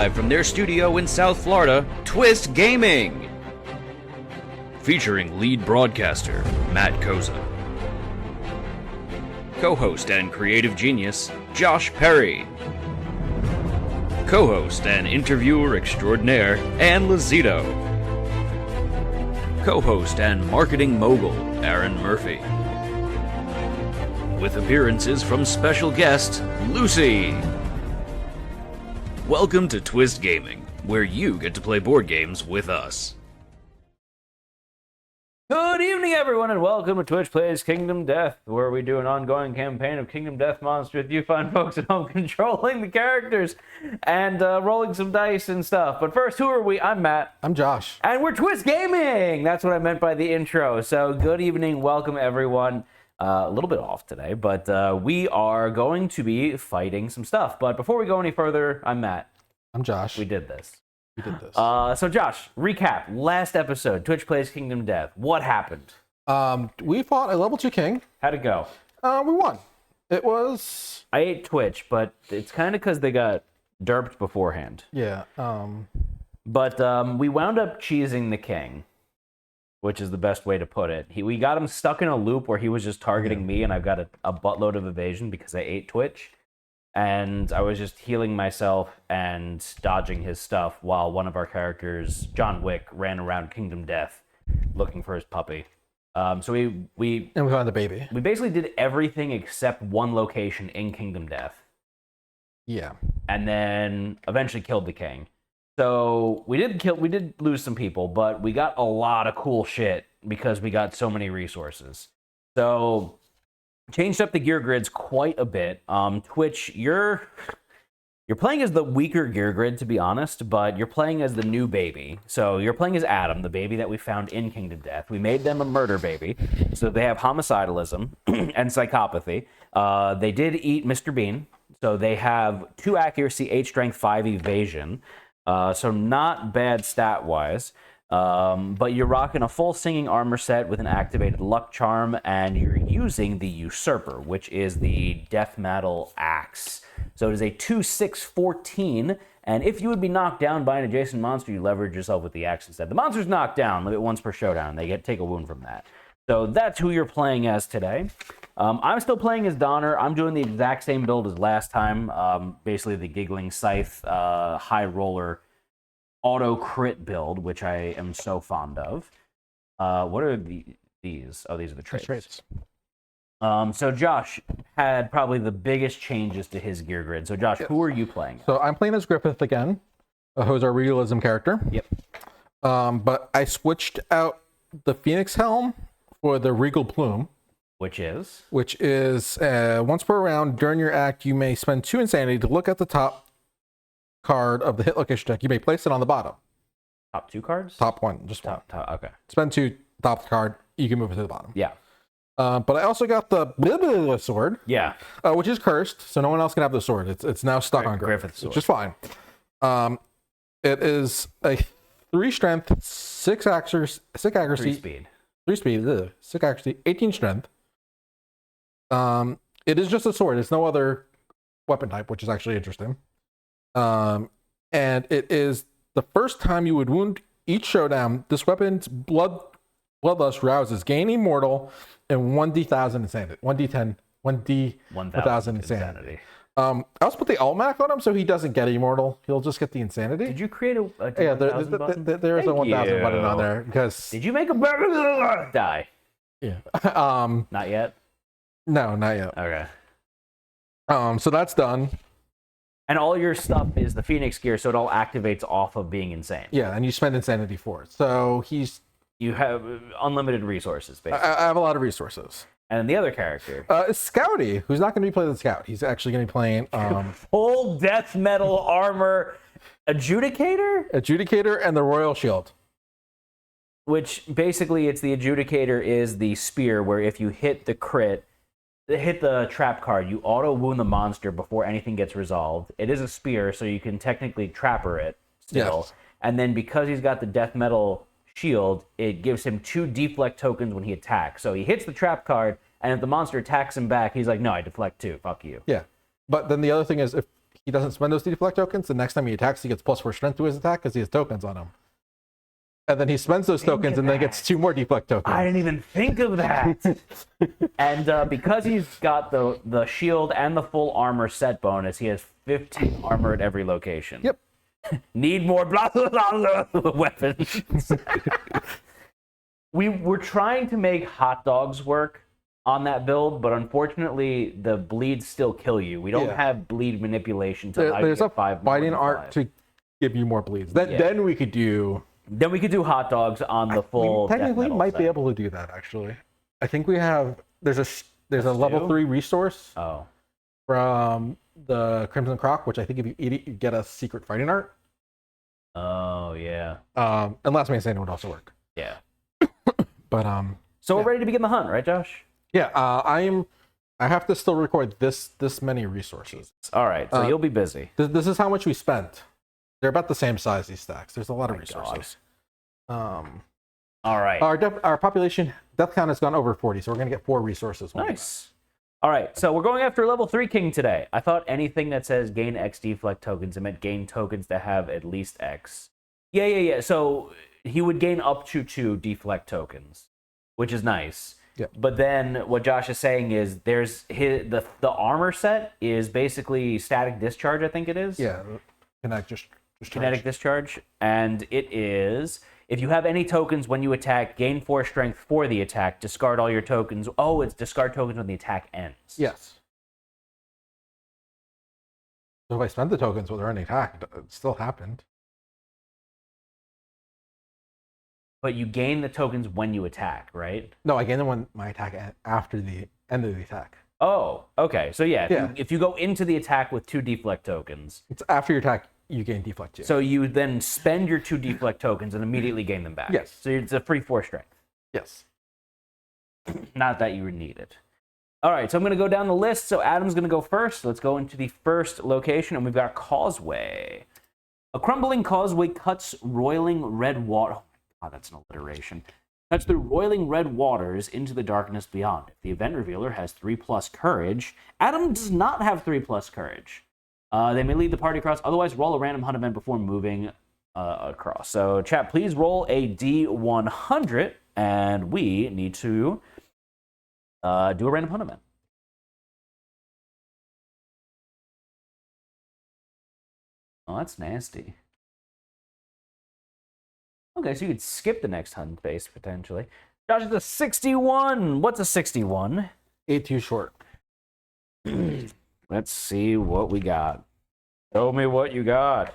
Live from their studio in South Florida, Twist Gaming. Featuring lead broadcaster, Matt Koza. Co-host and creative genius, Josh Perry. Co-host and interviewer extraordinaire, Ann Lazito. Co-host and marketing mogul, Aaron Murphy. With appearances from special guest, Lucy. Welcome to Twist Gaming, where you get to play board games with us. Good evening, everyone, and welcome to Twitch Plays Kingdom Death, where we do an ongoing campaign of Kingdom Death monsters with you fine folks at home controlling the characters and rolling some dice and stuff. But first, who are we? I'm Matt. I'm Josh. And we're Twist Gaming! That's what I meant by the intro. So, good evening, welcome, everyone. A little bit off today, but we are going to be fighting some stuff. But before we go any further, I'm Matt. I'm Josh. We did this. So Josh, recap. Last episode, Twitch Plays Kingdom Death. What happened? We fought a level 2 king. How'd it go? We won. It was... I ate Twitch, but it's kind of because they got derped beforehand. Yeah. But we wound up cheesing the king, which is the best way to put it. We got him stuck in a loop where he was just targeting me, and I've got a buttload of evasion because I ate Twitch. And I was just healing myself and dodging his stuff while one of our characters, John Wick, ran around Kingdom Death looking for his puppy. So we found the baby. We basically did everything except one location in Kingdom Death. Yeah. And then eventually killed the king. So we did lose some people, but we got a lot of cool shit because we got so many resources. So changed up the gear grids quite a bit. Twitch, you're playing as the weaker gear grid, to be honest, but you're playing as the new baby. So you're playing as Adam, the baby that we found in Kingdom Death. We made them a murder baby, so they have homicidalism and psychopathy. They did eat Mr. Bean, so they have 2 accuracy, 8 strength, 5 evasion. So not bad stat-wise. But you're rocking a full singing armor set with an activated luck charm, and you're using the Usurper, which is the death metal axe. So it is a 2/6/14, and if you would be knocked down by an adjacent monster, you leverage yourself with the axe instead. The monster's knocked down, limit once per showdown. They take a wound from that. So that's who you're playing as today. I'm still playing as Donner. I'm doing the exact same build as last time, basically the Giggling Scythe high roller auto crit build, which I am so fond of. What are these? Oh, these are the traits. So Josh had probably the biggest changes to his gear grid. So Josh, who are you playing? So I'm playing as Griffith again, who's our realism character. Yep. But I switched out the Phoenix Helm for the Regal Plume. Which is? Once per round during your act, you may spend 2 insanity to look at the top card of the hit location deck. You may place it on the bottom. Top 2 cards? Top 1, just one. Okay. Spend 2, top card, you can move it to the bottom. Yeah. But I also got the sword. Yeah. Which is cursed, so no one else can have the sword. It's now stuck on Griffith's sword. Which is fine. It is a 3 strength, 6 accuracy, 3 speed. 3 speed, 6 accuracy, 18 strength. It is just a sword. It's no other weapon type, which is actually interesting. And it is the first time you would wound each showdown. This weapon's bloodlust rouses gain immortal and 1d1000 insanity. 1d1000 insanity. I also put the almanac on him so he doesn't get immortal. He'll just get the insanity. Did you create a yeah, there is a 1000 button on there because. Did you make a die? Yeah. Not yet. No, not yet. Okay. So that's done. And all your stuff is the Phoenix gear, so it all activates off of being insane. Yeah, and you spend insanity for it. So you have unlimited resources, basically. I have a lot of resources. And the other character is Scouty, who's not going to be playing the Scout. He's actually going to be playing full death metal armor Adjudicator and the Royal Shield. Which basically it's the Adjudicator is the spear where if you hit the crit, hit the trap card, you auto wound the monster before anything gets resolved. It is a spear, so you can technically trapper it still. Yes. And then because he's got the death metal shield, it gives him 2 deflect tokens when he attacks. So he hits the trap card, and if the monster attacks him back, he's like, no, I deflect 2. Fuck you. Yeah. But then the other thing is, if he doesn't spend those deflect tokens, the next time he attacks, he gets +4 strength to his attack because he has tokens on him. And then he spends those tokens and then gets 2 more deflect tokens. I didn't even think of that. And because he's got the shield and the full armor set bonus, he has 15 armor at every location. Yep. Need more blah blah blah, blah weapons. We're trying to make hot dogs work on that build, but unfortunately the bleeds still kill you. We don't have bleed manipulation to There's a 5 fighting art to give you more bleeds. Then we could do. Then we could do hot dogs on the full. We technically might be able to do that actually. I think we have. There's a level 3 resource. Oh. From the Crimson Croc, which I think if you eat it, you get a secret fighting art. Oh yeah. And Last Man Standing would also work. Yeah. But So we're ready to begin the hunt, right, Josh? Yeah. I have to still record this many resources. All right. So you'll be busy. This is how much we spent. They're about the same size, these stacks. There's a lot of resources. All right. Our population death count has gone over 40, so we're gonna get 4 resources. Nice. All right, so we're going after level 3 king today. I thought anything that says gain X deflect tokens, it meant gain tokens that have at least X. Yeah. So he would gain up to 2 deflect tokens, which is nice. Yeah. But then what Josh is saying is there's the armor set is basically static discharge, I think it is. Yeah. Kinetic discharge, and it is if you have any tokens when you attack, gain 4 strength for the attack, discard all your tokens. Oh, it's discard tokens when the attack ends. Yes. So if I spend the tokens with any attack, it still happened. But you gain the tokens when you attack, right? No, I gain them when my attack after the end of the attack. Oh, okay. So if you go into the attack with 2 deflect tokens, it's after your attack you gain deflect 2. So you then spend your 2 deflect tokens and immediately gain them back. Yes. So it's a free 4 strength. Yes. Not that you would need it. All right, so I'm going to go down the list. So Adam's going to go first. Let's go into the first location, and we've got Causeway. A crumbling causeway cuts roiling red water. Oh my God, that's an alliteration. Cuts through roiling red waters into the darkness beyond. If the event revealer has 3+ courage, Adam does not have 3+ courage. They may lead the party across. Otherwise, roll a random hunt event before moving across. So, chat, please roll a D100, and we need to do a random hunt event. Oh, that's nasty. Okay, so you could skip the next hunt phase, potentially. Josh, it's a 61. What's a 61? 8 too short. Let's see what we got. Show me what you got.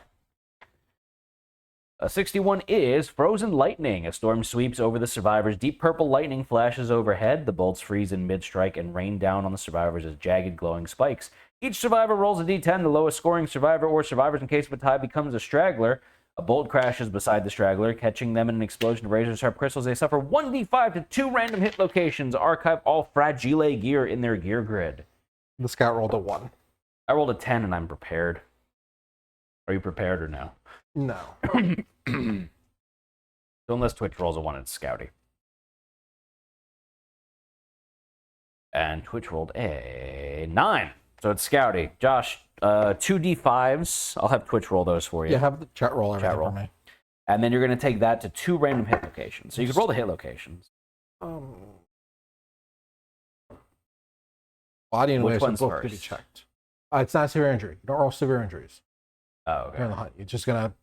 A 61 is Frozen Lightning. A storm sweeps over the survivors. Deep purple lightning flashes overhead. The bolts freeze in mid-strike and rain down on the survivors as jagged, glowing spikes. Each survivor rolls a d10. The lowest scoring survivor or survivors in case of a tie becomes a straggler. A bolt crashes beside the straggler, catching them in an explosion of razor-sharp crystals. They suffer 1d5 to 2 random hit locations. Archive all fragile gear in their gear grid. The scout rolled a 1. I rolled a 10 and I'm prepared. Are you prepared or no? No. So unless Twitch rolls a 1, it's Scouty. And Twitch rolled a 9. So it's Scouty. Josh, 2d5s. I'll have Twitch roll those for you. Yeah, have the chat roll everything for me. And then you're going to take that to 2 random hit locations. So you can roll the hit locations. Body and Which waves one's both could be first? checked. It's not severe injury. You don't roll severe injuries. Oh, Here in the okay. hunt. You're just going to...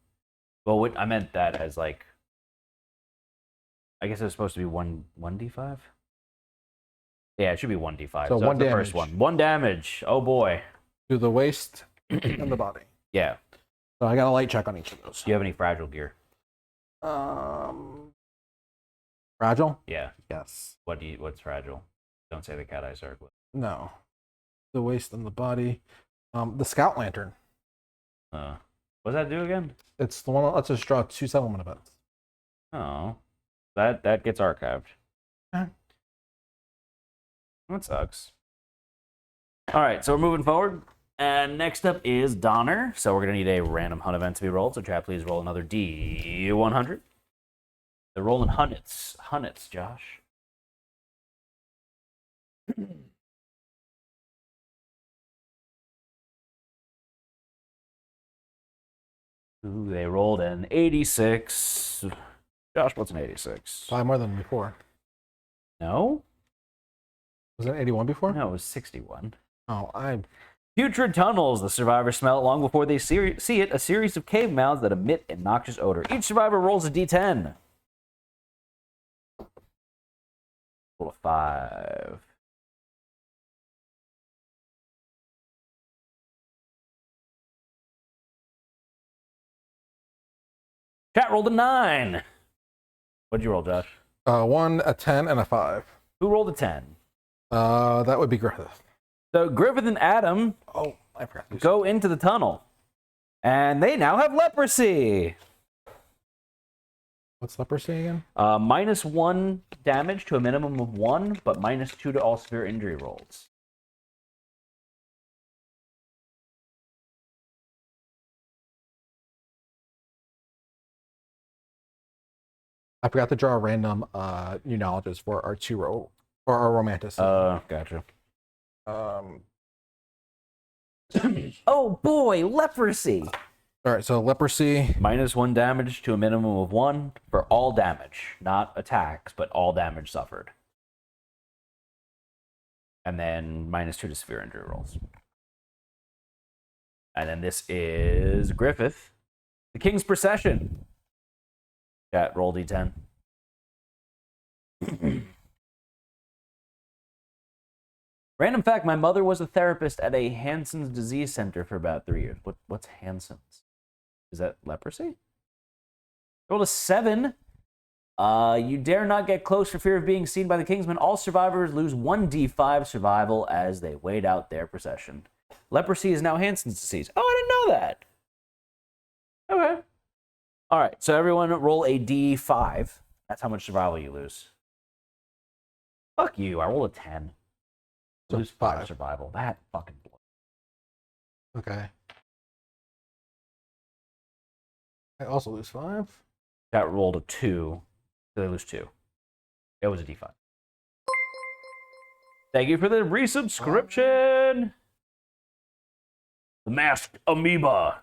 Well, what I meant that as like... I guess it was supposed to be 1d5? Yeah, it should be 1d5. So 1 that's the damage. first one. 1 damage. Oh, boy. Do the waist and the body. Yeah. So I got a light check on each of those. Do you have any fragile gear? Fragile? Yeah. Yes. What's fragile? Don't say the cat eye circle. No. The waist and the body. The scout lantern. What does that do again? It's the one that lets us draw 2 settlement events. Oh. That gets archived. Okay. That sucks. All right, so we're moving forward. And next up is Donner. So we're going to need a random hunt event to be rolled. So chat, please roll another D100. They're rolling hunnets. Hunnets, Josh. Ooh, they rolled an 86. Josh, what's an 86? 5 more than before. No? Was it 81 before? No, it was 61. Oh, I. Putrid tunnels. The survivors smell it long before they see it. A series of cave mouths that emit a noxious odor. Each survivor rolls a d10. Roll a 5. Chat rolled a 9. What'd you roll, Josh? 1, a 10, and a 5. Who rolled a 10? That would be Griffith. So Griffith and Adam Oh, I forgot. go into the tunnel. And they now have leprosy. What's leprosy again? -1 damage to a minimum of 1, but -2 to all severe injury rolls. I forgot to draw a random new knowledges for our or our romantic. Gotcha. Um. Oh boy, leprosy. All right, so leprosy. -1 damage to a minimum of 1 for all damage, not attacks, but all damage suffered. And then -2 to severe injury rolls. And then this is Griffith. The King's Procession. Chat, roll d10. Random fact, my mother was a therapist at a Hansen's disease center for about 3 years. What's Hansen's? Is that leprosy? Rolled a 7. You dare not get close for fear of being seen by the Kingsmen. All survivors lose 1d5 survival as they wait out their procession. Leprosy is now Hansen's disease. Oh, I didn't know that. Okay. All right, so everyone roll a d5. That's how much survival you lose. Fuck you, I rolled a 10. So Lose 5 survival. That fucking blows. Okay. I also lose 5. That rolled a 2. So they lose 2. It was a d5. Thank you for the resubscription. The Masked Amoeba.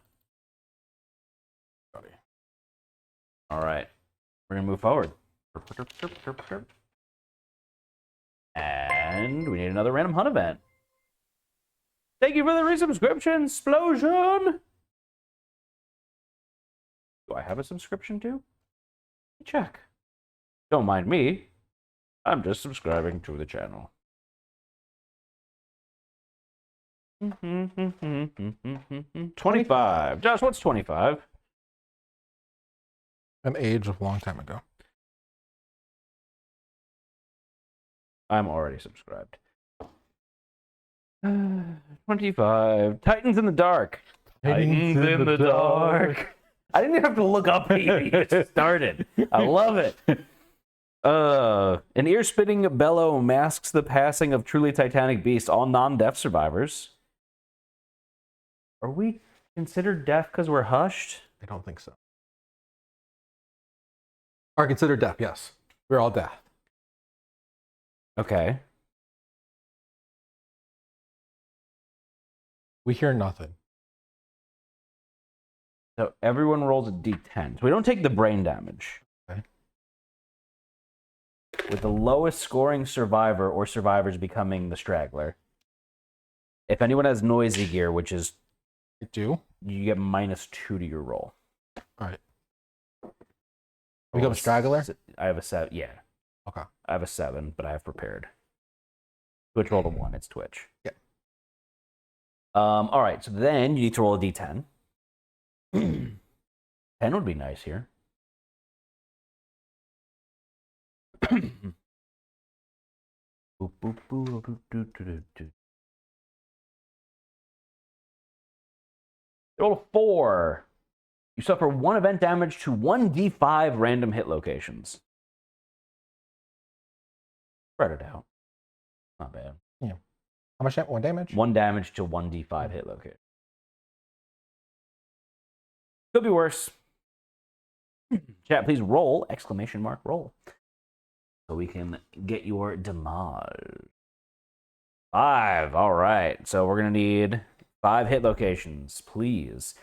All right. We're going to move forward. And we need another random hunt event. Thank you for the resubscription, Splosion. Do I have a subscription too? Check. Don't mind me. I'm just subscribing to the channel. 25. Josh, what's 25? An age of a long time ago. I'm already subscribed. 25. Titans in the Dark. Titans in the Dark. I didn't even have to look up Phoebe. It just started. I love it. An ear-spitting bellow masks the passing of truly titanic beasts. All non-deaf survivors. Are we considered deaf because we're hushed? I don't think so. Are considered deaf, yes. We're all deaf. Okay. We hear nothing. So everyone rolls a d10. So we don't take the brain damage. Okay. With the lowest scoring survivor or survivors becoming the straggler. If anyone has noisy gear, which is... I do? You get -2 to your roll. All right. Become a straggler? I have a 7. Yeah. Okay. I have a 7, but I have prepared. Twitch rolled a 1. It's Twitch. Yeah. All right. So then you need to roll a d10. 10 would be nice here. Roll a 4. You suffer 1 event damage to 1d5 random hit locations. Spread it out. Not bad. Yeah. How much? 1 damage? 1 damage to 1d5 hit location. Could be worse. Chat, please roll! ! Roll. So we can get your damage. 5. All right. So we're going to need 5 hit locations, please.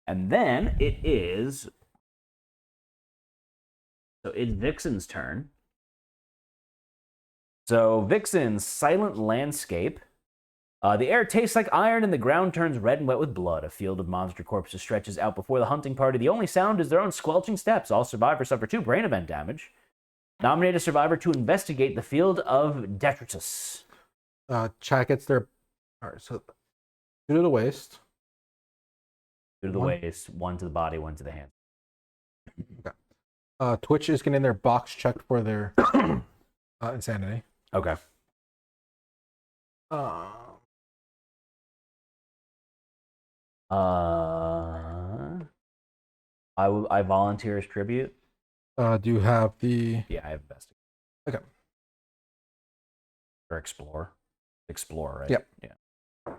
And then it is... So it's Vixen's turn. So Vixen's Silent Landscape. The air tastes like iron and the ground turns red and wet with blood. A field of monster corpses stretches out before the hunting party. The only sound is their own squelching steps. All survivors suffer 2 brain event damage. Nominate a survivor to investigate the field of detritus. Chat gets their... All right, so 2 to the waist. 2 to the waist, 1 to the body, 1 to the hand. Okay. Twitch is getting their box checked for their insanity. Okay. I volunteer as tribute. Do you have the... Yeah, I have investigate. Okay. Or explore. Explore, right? Yep. Yeah.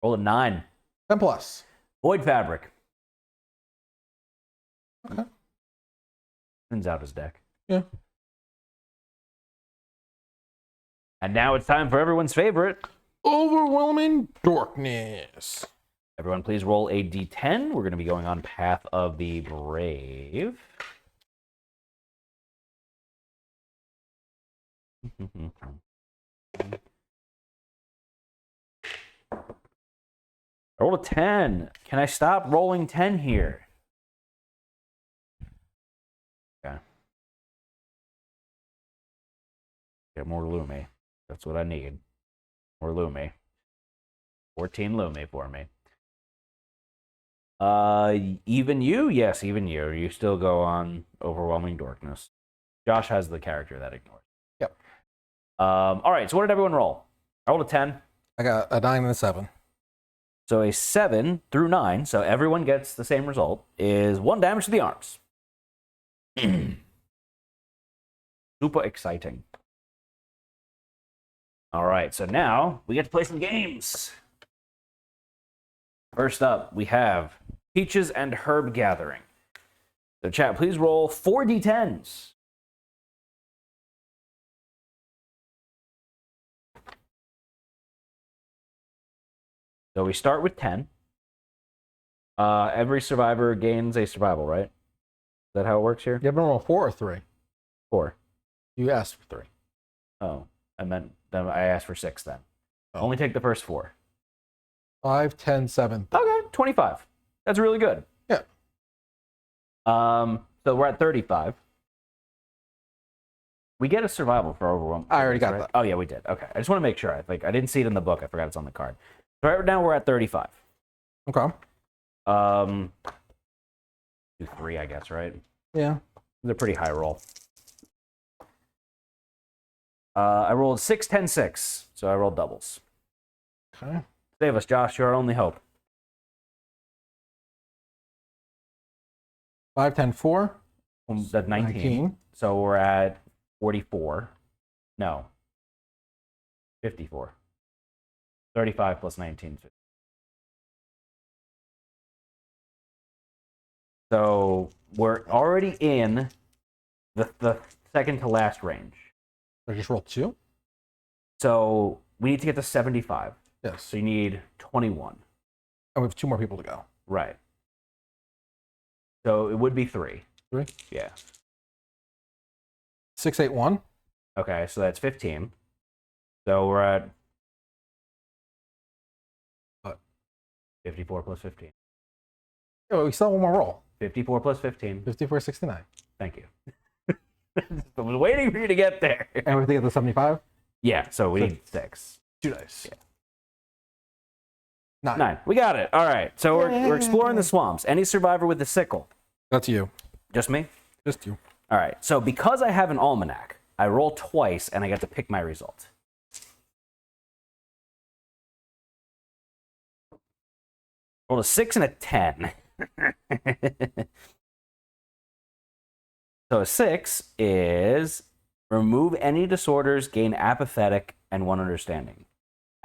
Roll a 9. 10 plus. Void Fabric. Okay. Turns out his deck. Yeah. And now it's time for everyone's favorite. Overwhelming Darkness. Everyone, please roll a d10. We're going to be going on Path of the Brave. I rolled a 10. Can I stop rolling 10 here? Okay. Get more Lumi. That's what I need. More Lumi. 14 Lumi for me. Even you? Yes, even you. You still go on Overwhelming Darkness. Josh has the character that ignores. Yep. All right, so what did everyone roll? I rolled a 10. I got a 9 and a 7. So a 7 through 9, so everyone gets the same result, is 1 damage to the arms. Super exciting. All right, so now we get to play some games. First up, we have Peaches and Herb Gathering. So chat, please roll 4 d10s. So we start with 10. Every survivor gains a survival, right? Is that how it works here? You have to roll 4 or 3? 4. You asked for 3. Oh, I asked for 6 then. Oh. Only take the first 4. 5, 10, 7. Okay, 25. That's really good. Yeah. So we're at 35. We get a survival for overwhelm. I already got that. Oh yeah, we did. Okay, I just want to make sure. I didn't see it in the book. I forgot it's on the card. So right now we're at 35. Okay. 2, 3, I guess, right? Yeah. It's a pretty high roll. I rolled 6, 10, 6. So I rolled doubles. Okay. Save us, Josh. You're our only hope. 5, 10, 4. That's 19. So we're at 44. No. 54. 35 plus 19. So we're already in the second to last range. I just rolled 2? So we need to get to 75. Yes. So you need 21. And we have 2 more people to go. Right. So it would be 3. 3? Yeah. 6, 8, 1. Okay, so that's 15. So we're at... What? 54 plus 15. Oh, we still have 1 more roll. 54 plus 15. 54, 69. Thank you. I was waiting for you to get there. And we have to get the 75? Yeah, so we need 6. 2 dice. Yeah. 9. 9. We got it. All right. So we're exploring the swamps. Any survivor with a sickle? That's you. Just me? Just you. All right. So because I have an almanac, I roll twice and I get to pick my result. Roll a 6 and a 10. So a 6 is remove any disorders, gain apathetic, and 1 understanding.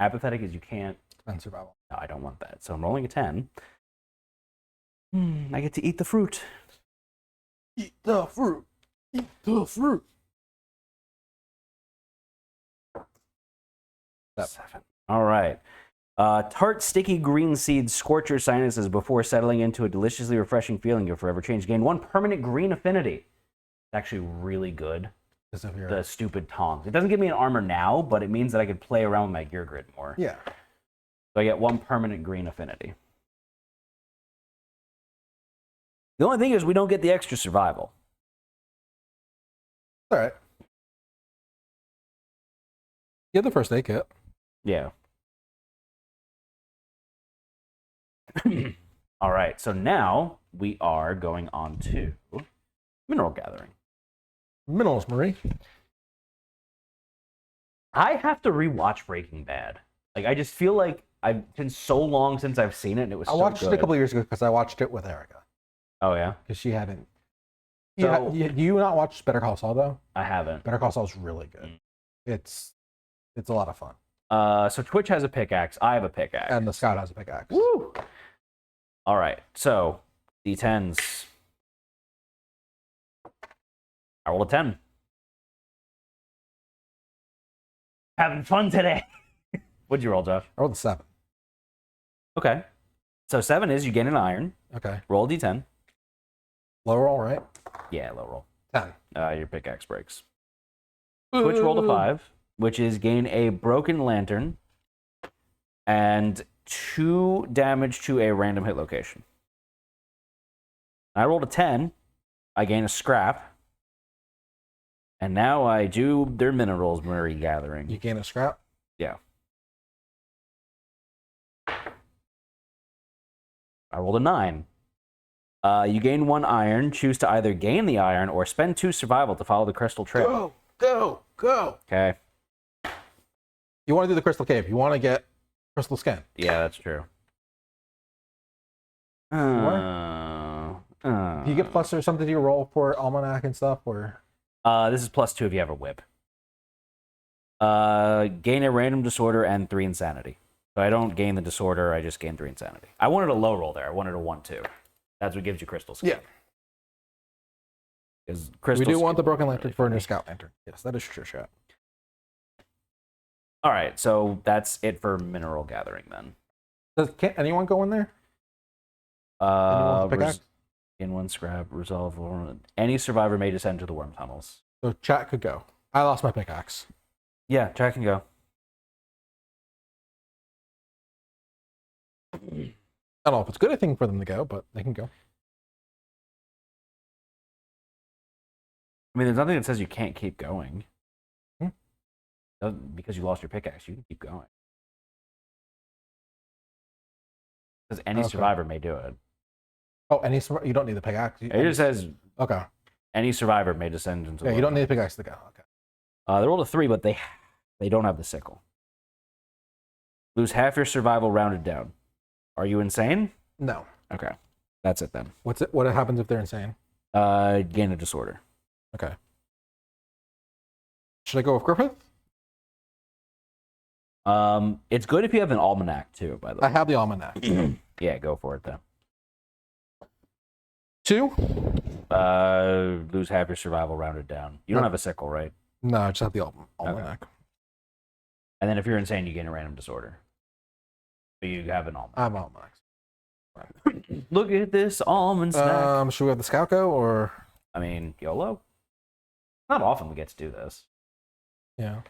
Apathetic is you can't... And survival. No, I don't want that. So I'm rolling a 10. I get to eat the fruit. Eat the fruit. Eat the fruit. 7. All right. Tart, sticky green seeds scorch your sinuses before settling into a deliciously refreshing feeling of forever change. Gain 1 permanent green affinity. It's actually really good. The stupid tongs. It doesn't give me an armor now, but it means that I could play around with my gear grid more. Yeah. So I get 1 permanent green affinity. The only thing is we don't get the extra survival. All right. You have the first aid kit. Yeah. All right, so now we are going on to mineral gathering. Minerals, Marie. I have to rewatch Breaking Bad. Like, I just feel like I've been so long since I've seen it, and it was I so watched good. it a couple years ago because I watched it with Erica. Oh, yeah? Because she hadn't. So- Do you not watch Better Call Saul, though? I haven't. Better Call Saul is really good. Mm. It's a lot of fun. So Twitch has a pickaxe. I have a pickaxe. And the Scout has a pickaxe. Woo! All right, so D10s. I rolled a 10. Having fun today. What'd you roll, Josh? I rolled a 7. Okay. So 7 is you gain an iron. Okay. Roll a D10. Low roll, right? Yeah, low roll. 10. Your pickaxe breaks. Twitch rolled a 5, which is gain a broken lantern and 2 damage to a random hit location. I rolled a 10. I gain a scrap. And now I do their minerals Murray gathering. You gain a scrap? Yeah. I rolled a 9. You gain 1 iron. Choose to either gain the iron or spend 2 survival to follow the crystal trail. Go! Okay. You want to do the crystal cave. You want to get crystal skin. Yeah, that's true. Do you get plus or something to your roll for almanac and stuff? Or This is +2 if you have a whip. Gain a random disorder and 3 insanity. So I don't gain the disorder, I just gain 3 insanity. I wanted a low roll there. I wanted a 1-2. That's what gives you crystal skin. Yeah. Because we do want the broken lantern for a new scout lantern. Yes, that is true, chat. All right, so that's it for mineral gathering then. Can't anyone go in there? Anyone with a pickaxe? In 1 scrap, resolve. Any survivor may descend to the worm tunnels. So chat could go. I lost my pickaxe. Yeah, chat can go. I don't know if it's a good thing for them to go, but they can go. I mean, there's nothing that says you can't keep going. Hmm? Because you lost your pickaxe, you can keep going. Because any survivor may do it. Oh, you don't need the pickaxe. It just says okay. Any survivor may descend into the Yeah, you don't need a pickaxe to go. Okay. They rolled a 3, but they don't have the sickle. Lose half your survival rounded down. Are you insane? No. Okay. That's it then. What happens if they're insane? Gain a disorder. Okay. Should I go with Griffith? It's good if you have an almanac too, by the way. I have the almanac. Yeah, go for it then. 2? Lose half your survival rounded down. You don't have a sickle, right? No, I just have the almanac. And then if you're insane, you gain a random disorder. But you have an almanac. I have almanac. Look at this almond snack. Should we have the scout go or? I mean, YOLO. Not often we get to do this. Yeah.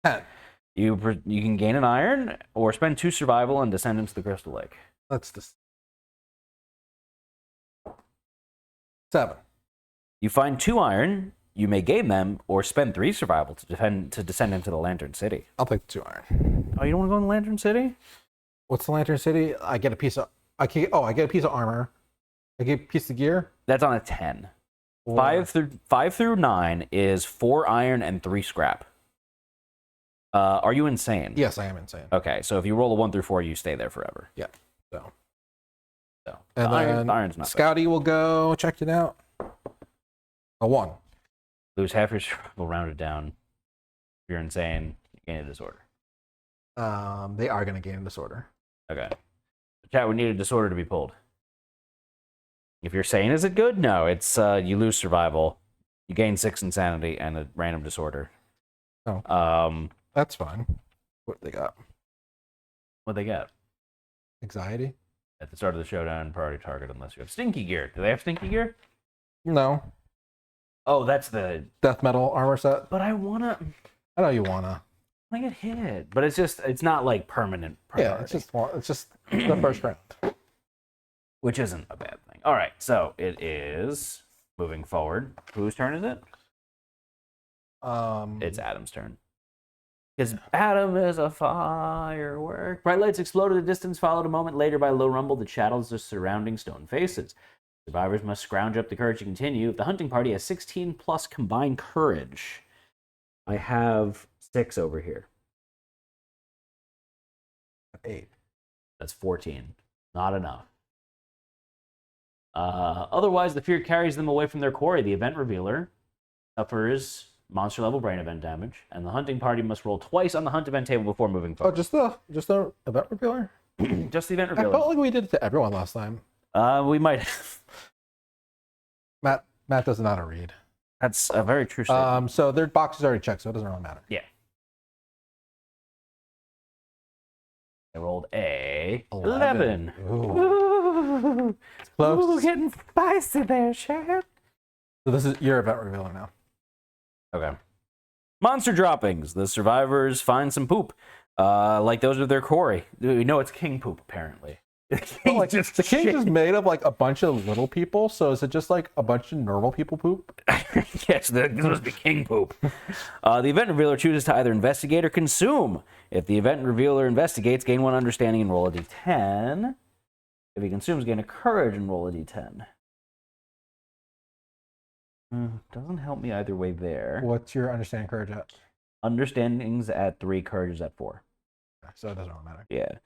10. You can gain an iron or spend 2 survival and descend into the crystal lake. That's the 7. You find 2 iron. You may gain them or spend 3 survival to descend into the Lantern City. I'll take the 2 iron. Oh, you don't want to go in the Lantern City? What's the Lantern City? I get a piece of. I get a piece of armor. I get a piece of gear. That's on a 10. Or, 5 through 9 is 4 iron and 3 scrap. Are you insane? Yes, I am insane. Okay, so if you roll a 1 through 4, you stay there forever. Yeah. So And then iron's not Scouty will go check it out. A 1. Lose half your survival rounded down. If you're insane, you gain a disorder. They are going to gain a disorder. Okay. Chat, we need a disorder to be pulled. If you're sane, is it good? No, it's you lose survival. You gain 6 insanity and a random disorder. Oh. That's fine. What they got? What they got? Anxiety? At the start of the showdown, priority target unless you have stinky gear. Do they have stinky gear? No. Oh, that's the Death metal armor set. But I wanna I know you wanna. I get hit. But it's not like permanent priority. Yeah, it's just the first round. Which isn't a bad thing. Alright, so it is moving forward. Whose turn is it? It's Adam's turn. Because Adam is a firework. Bright lights explode in the distance, followed a moment later by a low rumble that shadows the surrounding stone faces. Survivors must scrounge up the courage to continue. If the hunting party has 16 plus combined courage, I have 6 over here. 8. That's 14. Not enough. Otherwise, the fear carries them away from their quarry. The event revealer suffers monster level brain event damage, and the hunting party must roll twice on the hunt event table before moving forward. Oh, just the event revealer? Just the event I revealer. felt like we did it to everyone last time. We might have. Matt doesn't know how to read. That's a very true statement. So their box is already checked, so it doesn't really matter. Yeah. I rolled a 11. Ooh. It's close. Ooh, getting spicy there, Chad. So this is your event revealer now. Okay. Monster droppings. The survivors find some poop, like those of their quarry. We know it's king poop, apparently. Well, like, the king is made of like a bunch of little people, so is it just like a bunch of normal people poop? Yes, this must be king poop. The event revealer chooses to either investigate or consume. If the event revealer investigates, gain 1 understanding and roll a d10. If he consumes, gain a courage and roll a d10. Doesn't help me either way there. What's your understanding courage at? Understanding's at 3, courage is at 4. So it doesn't really matter. Yeah.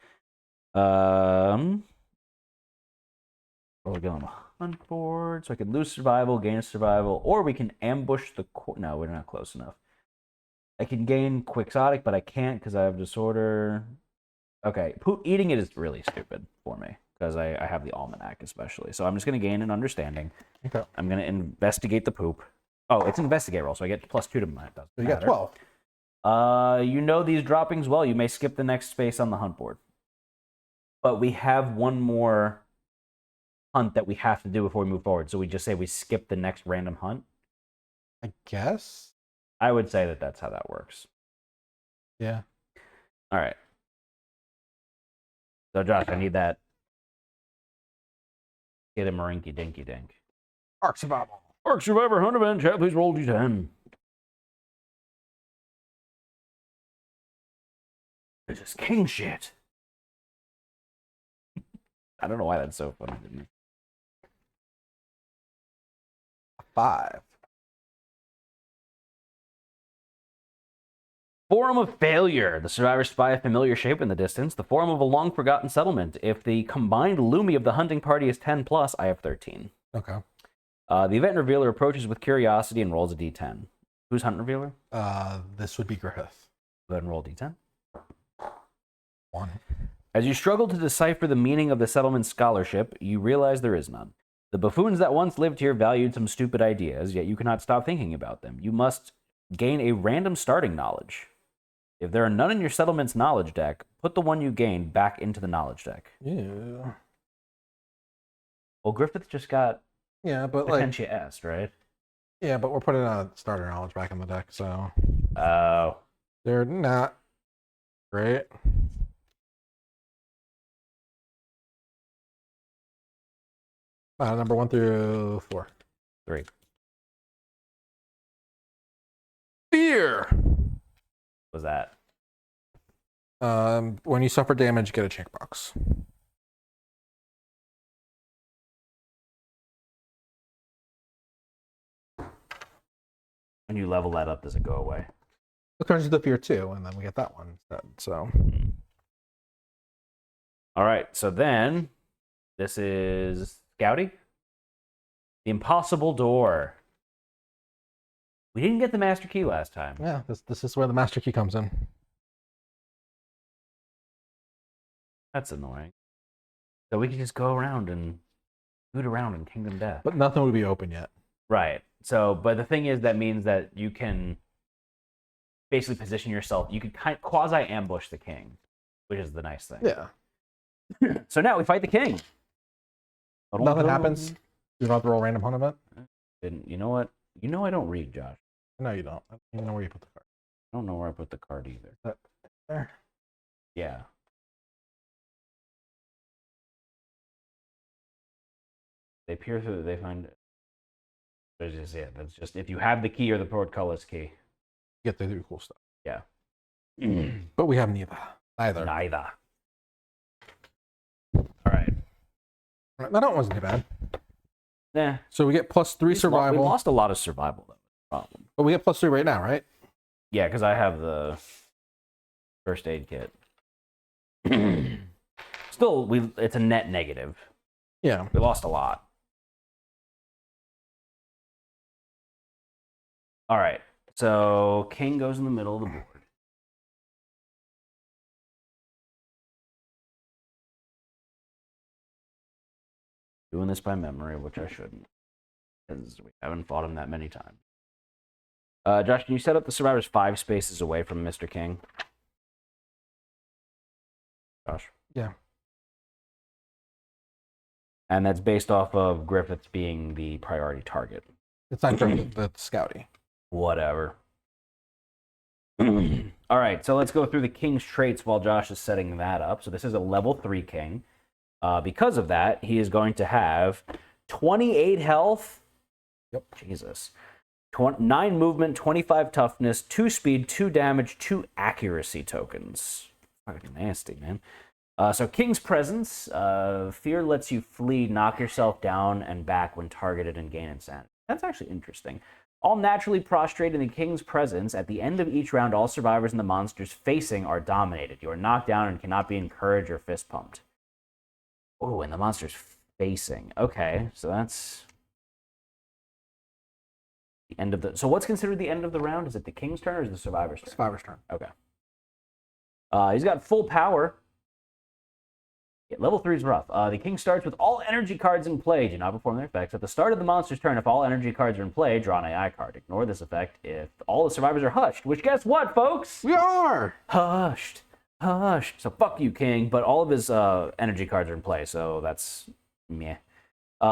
We'll go on a hunt board, so I can lose survival, gain survival, or we can ambush the. No, we're not close enough. I can gain quixotic, but I can't because I have disorder. Okay, eating it is really stupid for me because I have the almanac especially. So I'm just gonna gain an understanding. Okay. I'm gonna investigate the poop. Oh, it's an investigate roll, so I get +2 to mine. So you got 12. You know these droppings well. You may skip the next space on the hunt board. But we have one more hunt that we have to do before we move forward. So we just say we skip the next random hunt. I guess. I would say that that's how that works. Yeah. All right. So Josh, I need that. Get a Marinky Dinky Dink. Arc survival. Arc Survivor Hunt event. Chat, please roll d10. This is king shit. I don't know why that's so funny to me. 5. Forum of Failure. The survivors spy a familiar shape in the distance. The forum of a long-forgotten settlement. If the combined Lumi of the hunting party is 10 plus, I have 13. Okay. The event revealer approaches with curiosity and rolls a d10. Who's hunt revealer? This would be Griffith. Go ahead and roll d10. 1. As you struggle to decipher the meaning of the settlement's scholarship, you realize there is none. The buffoons that once lived here valued some stupid ideas, yet you cannot stop thinking about them. You must gain a random starting knowledge. If there are none in your settlement's knowledge deck, put the one you gained back into the knowledge deck. Yeah. Well, Griffith just got Yeah, but like. Potentia S, right? Yeah, but we're putting a starter knowledge back in the deck, so. Oh. They're not great. Number 1 through 4. 3. Fear. Was that? When you suffer damage, get a check box. When you level that up, does it go away? It turns into fear 2, and then we get that one instead. So. All right. So then, this is Scouty. The Impossible Door. We didn't get the Master Key last time. Yeah, this is where the Master Key comes in. That's annoying. So we can just go around and boot around in Kingdom Death. But nothing would be open yet. Right. So, but the thing is, that means that you can basically position yourself. You could kind of quasi ambush the king, which is the nice thing. Yeah. So now we fight the king. Nothing happens. You don't have to roll random on event. Didn't you know what? You know I don't read, Josh. No, you don't. I don't even know where you put the card. I don't know where I put the card either. That there. Yeah. They peer through. They find. That's just it. That's just if you have the key or the portcullis key. Get to do cool stuff. Yeah. But we have neither. Neither. All right. That wasn't too bad. Yeah. So we get +3 survival. We lost a lot of survival, though. Problem. But we get +3 right now, right? Yeah, because I have the first aid kit. Still, it's a net negative. Yeah. We lost a lot. All right. So king goes in the middle of the board. Doing this by memory, which I shouldn't, because we haven't fought him that many times. Josh, can you set up the survivors 5 spaces away from Mr. King? Josh? Yeah. And that's based off of Griffiths being the priority target. It's not the Scouty. Whatever. All right, so let's go through the king's traits while Josh is setting that up. So this is a level 3 king. Because of that, he is going to have 28 health. Yep. Jesus. 9 movement, 25 toughness, 2 speed, 2 damage, 2 accuracy tokens. Fucking nasty, man. So King's Presence. Fear lets you flee, knock yourself down, and back when targeted and gain insanity. That's actually interesting. All naturally prostrate in the King's Presence. At the end of each round, all survivors and the monsters facing are dominated. You are knocked down and cannot be encouraged or fist pumped. Oh, and the monster's facing. Okay, so that's the end of the... So what's considered the end of the round? Is it the King's turn or is it the Survivor's turn? Survivor's turn. Okay. He's got full power. Yeah, level 3 is rough. The King starts with all energy cards in play. Do not perform their effects. At the start of the monster's turn, if all energy cards are in play, draw an AI card. Ignore this effect if all the survivors are hushed. Which, guess what, folks? We are! Hushed. So fuck you, King. But all of his energy cards are in play, so that's meh.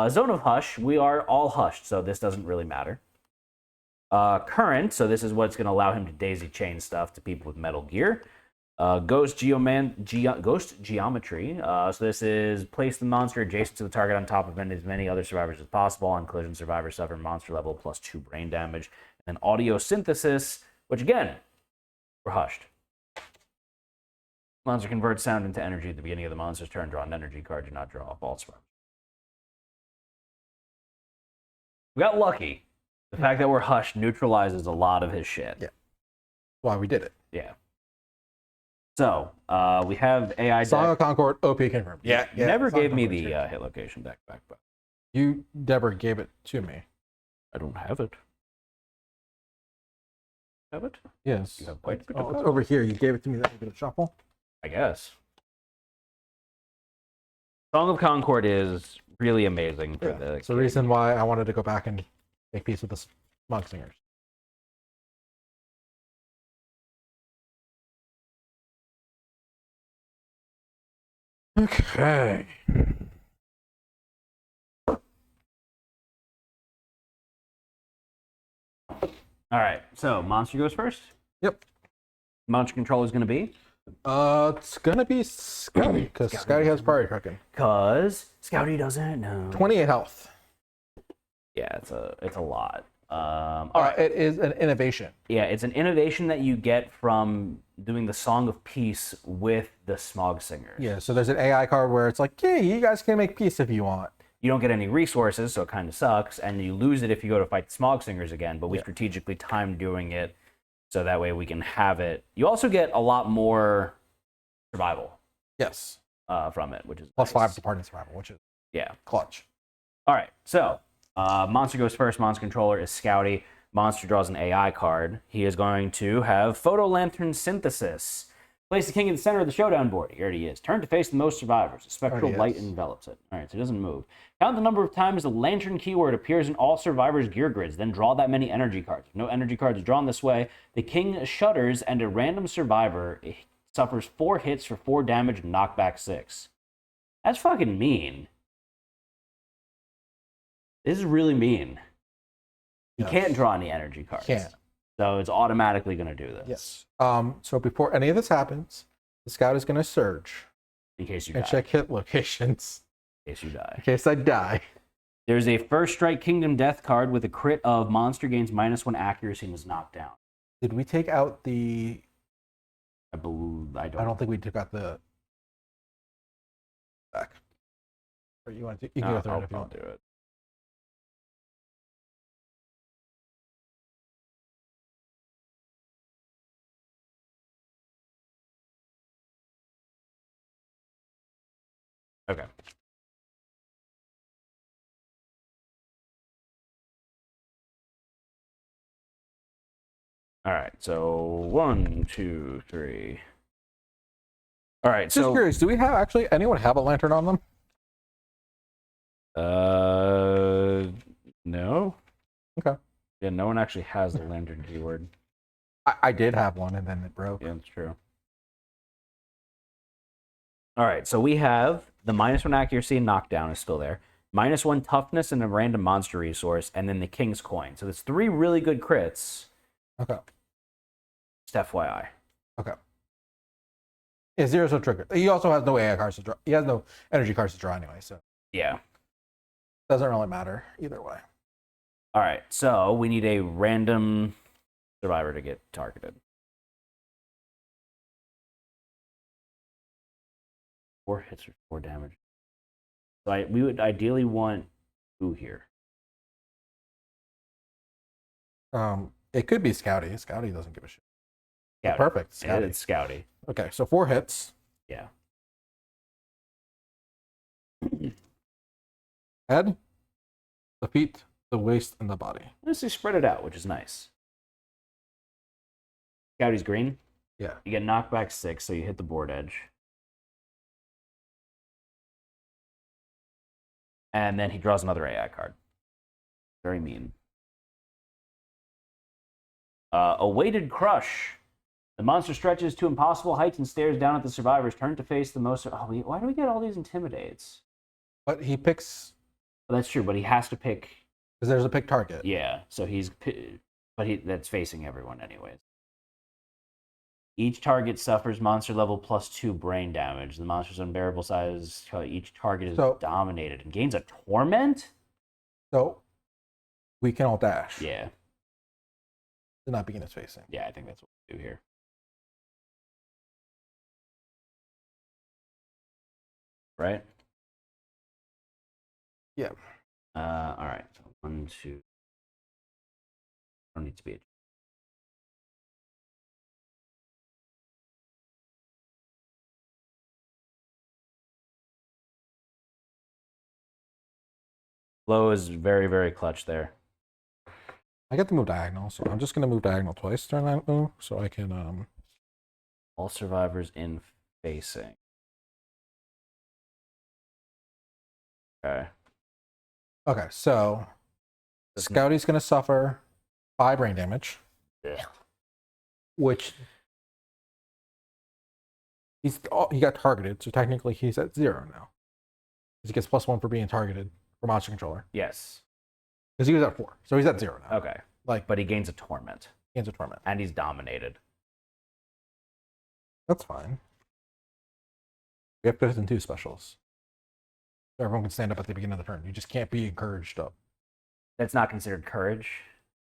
Zone of Hush. We are all hushed, so this doesn't really matter. Current. So this is what's going to allow him to daisy chain stuff to people with Metal Gear. Ghost Geometry. So this is place the monster adjacent to the target on top of as many other survivors as possible. On collision, survivors suffer monster level +2 brain damage. And then Audio Synthesis, which again, we're hushed. Monster converts sound into energy at the beginning of the monster's turn. Draw an energy card. Do not draw off all survivors. We got lucky. The fact that we're hushed neutralizes a lot of his shit. Yeah. Why we did it. Yeah. So, we have AI deck. Song of Concord, OP confirmed. Yeah. You never Song of gave me Concord, the hit location deck back. You never gave it to me. I don't have it. Have it? Yes. You have quite a bit of It's it. over here. You gave it to me. That bit of shuffle. I guess. Song of Concord is really amazing for the It's the reason why I wanted to go back and make peace with the Monk Singers. Okay. All right, so monster goes first. Yep. Monster controller is going to be? It's gonna be Scouty because Scouty has priority cooking. Cause Scouty doesn't know. 28 health. Yeah, it's a lot. All right. It is an innovation. Yeah, it's an innovation that you get from doing the Song of Peace with the Smog Singers. Yeah, so there's an AI card where it's like, yeah, you guys can make peace if you want. You don't get any resources, so it kind of sucks, and you lose it if you go to fight the Smog Singers again, but we strategically timed doing it so that way we can have it. You also get a lot more survival. Yes. From it, which is +5 nice. to party survival, which is Yeah. clutch. All right, so monster goes first. Monster controller is Scouty. Monster draws an AI card. He is going to have Photo Lantern Synthesis. Place the king in the center of the showdown board. Here he is. Turn to face the most survivors. A spectral Already light is. envelops it. All right, so it doesn't move. Count the number of times the lantern keyword appears in all survivors' gear grids. Then draw that many energy cards. If no energy cards are drawn this way, the king shudders and a random survivor suffers 4 hits for 4 damage and knockback 6. That's fucking mean. This is really mean. You Yes. can't draw any energy cards. Can't. So it's automatically going to do this. Yes. So before any of this happens, the scout is going to surge In case you and die. check hit locations In case you die. in case I die. There's a First Strike Kingdom Death card with a crit of monster gains -1 accuracy and is knocked down. Did we take out the? I believe I I don't think we took out the. Back. Or you want to? You can go through it if you I'll want. do it. Okay. All right. So 1, 2, 3. All right. Just So curious, do we have actually anyone have a lantern on them? no. Okay. Yeah, no one actually has the lantern keyword. I did have one and then it broke. Yeah, that's true. All right, so we have the -1 accuracy and knockdown is still there. -1 toughness and a random monster resource, and then the king's coin. So there's 3 really good crits. Okay. Just FYI. Okay. Yeah, zero's no trigger. He also has no AI cards to draw. He has no energy cards to draw anyway, so Yeah. doesn't really matter either way. All right, so we need a random survivor to get targeted. 4 hits for 4 damage. So we would ideally want who here? It could be Scouty. Scouty doesn't give a shit. Scouty. Perfect. Yeah, Scouty. it's Scouty. Okay, so 4 hits. Yeah. Head, the feet, the waist, and the body. Let's just spread it out, which is nice. Scouty's green. Yeah. You get knockback 6, so you hit the board edge. And then he draws another AI card. Very mean. A weighted crush. The monster stretches to impossible heights and stares down at the survivors. Turn to face the most. Oh, why do we get all these intimidates? But he picks, Well, that's true, but he has to pick. because there's a pick target. Yeah, so that's facing everyone anyways. Each target suffers monster level +2 brain damage. The monster's unbearable size. Each target is dominated and gains a torment. So we can all dash. Yeah, To not begin his facing. yeah, I think that's what we do here. Right? Yeah. All right. So 1, 2. Don't need to be. Low is very, very clutch there. I get to move diagonal, so I'm just going to move diagonal twice during that move, so I can. All survivors in facing. Okay. Okay, so Scouty's going to suffer 5 brain damage, Yeah. which he got targeted, so technically he's at 0 now. He gets +1 for being targeted for monster controller. Yes. Because he was at 4, so he's at 0 now. Okay. Like, But he gains a torment. gains a torment. And he's dominated. That's fine. We have 5th and 2 specials. So everyone can stand up at the beginning of the turn. You just can't be encouraged up. That's not considered courage.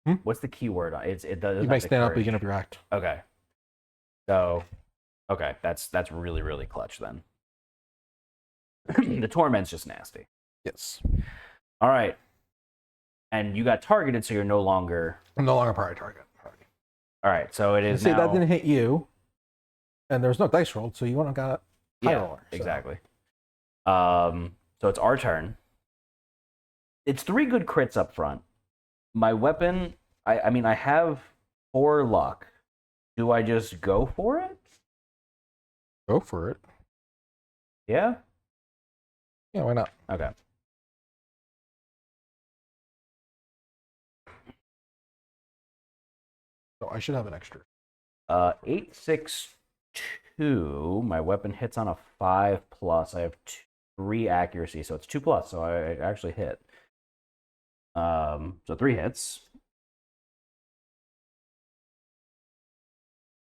Hmm? What's the key word? It does. You may stand up at the beginning of your act. Okay. So, okay, that's really, really clutch then. The torment's just nasty. Yes. All right. And you got targeted, so you're no longer. I'm no longer priority target. All right, so it is See, now. that didn't hit you, and there's no dice rolled, so you wouldn't have got a high roller. So. Exactly. So it's our turn. It's 3 good crits up front. My weapon, I mean, I have 4 luck. Do I just go for it? Go for it. Yeah? Yeah, why not? Okay. So I should have an extra. 862. My weapon hits on a 5+. I have 3 accuracy, so it's 2+. So I actually hit. So 3 hits.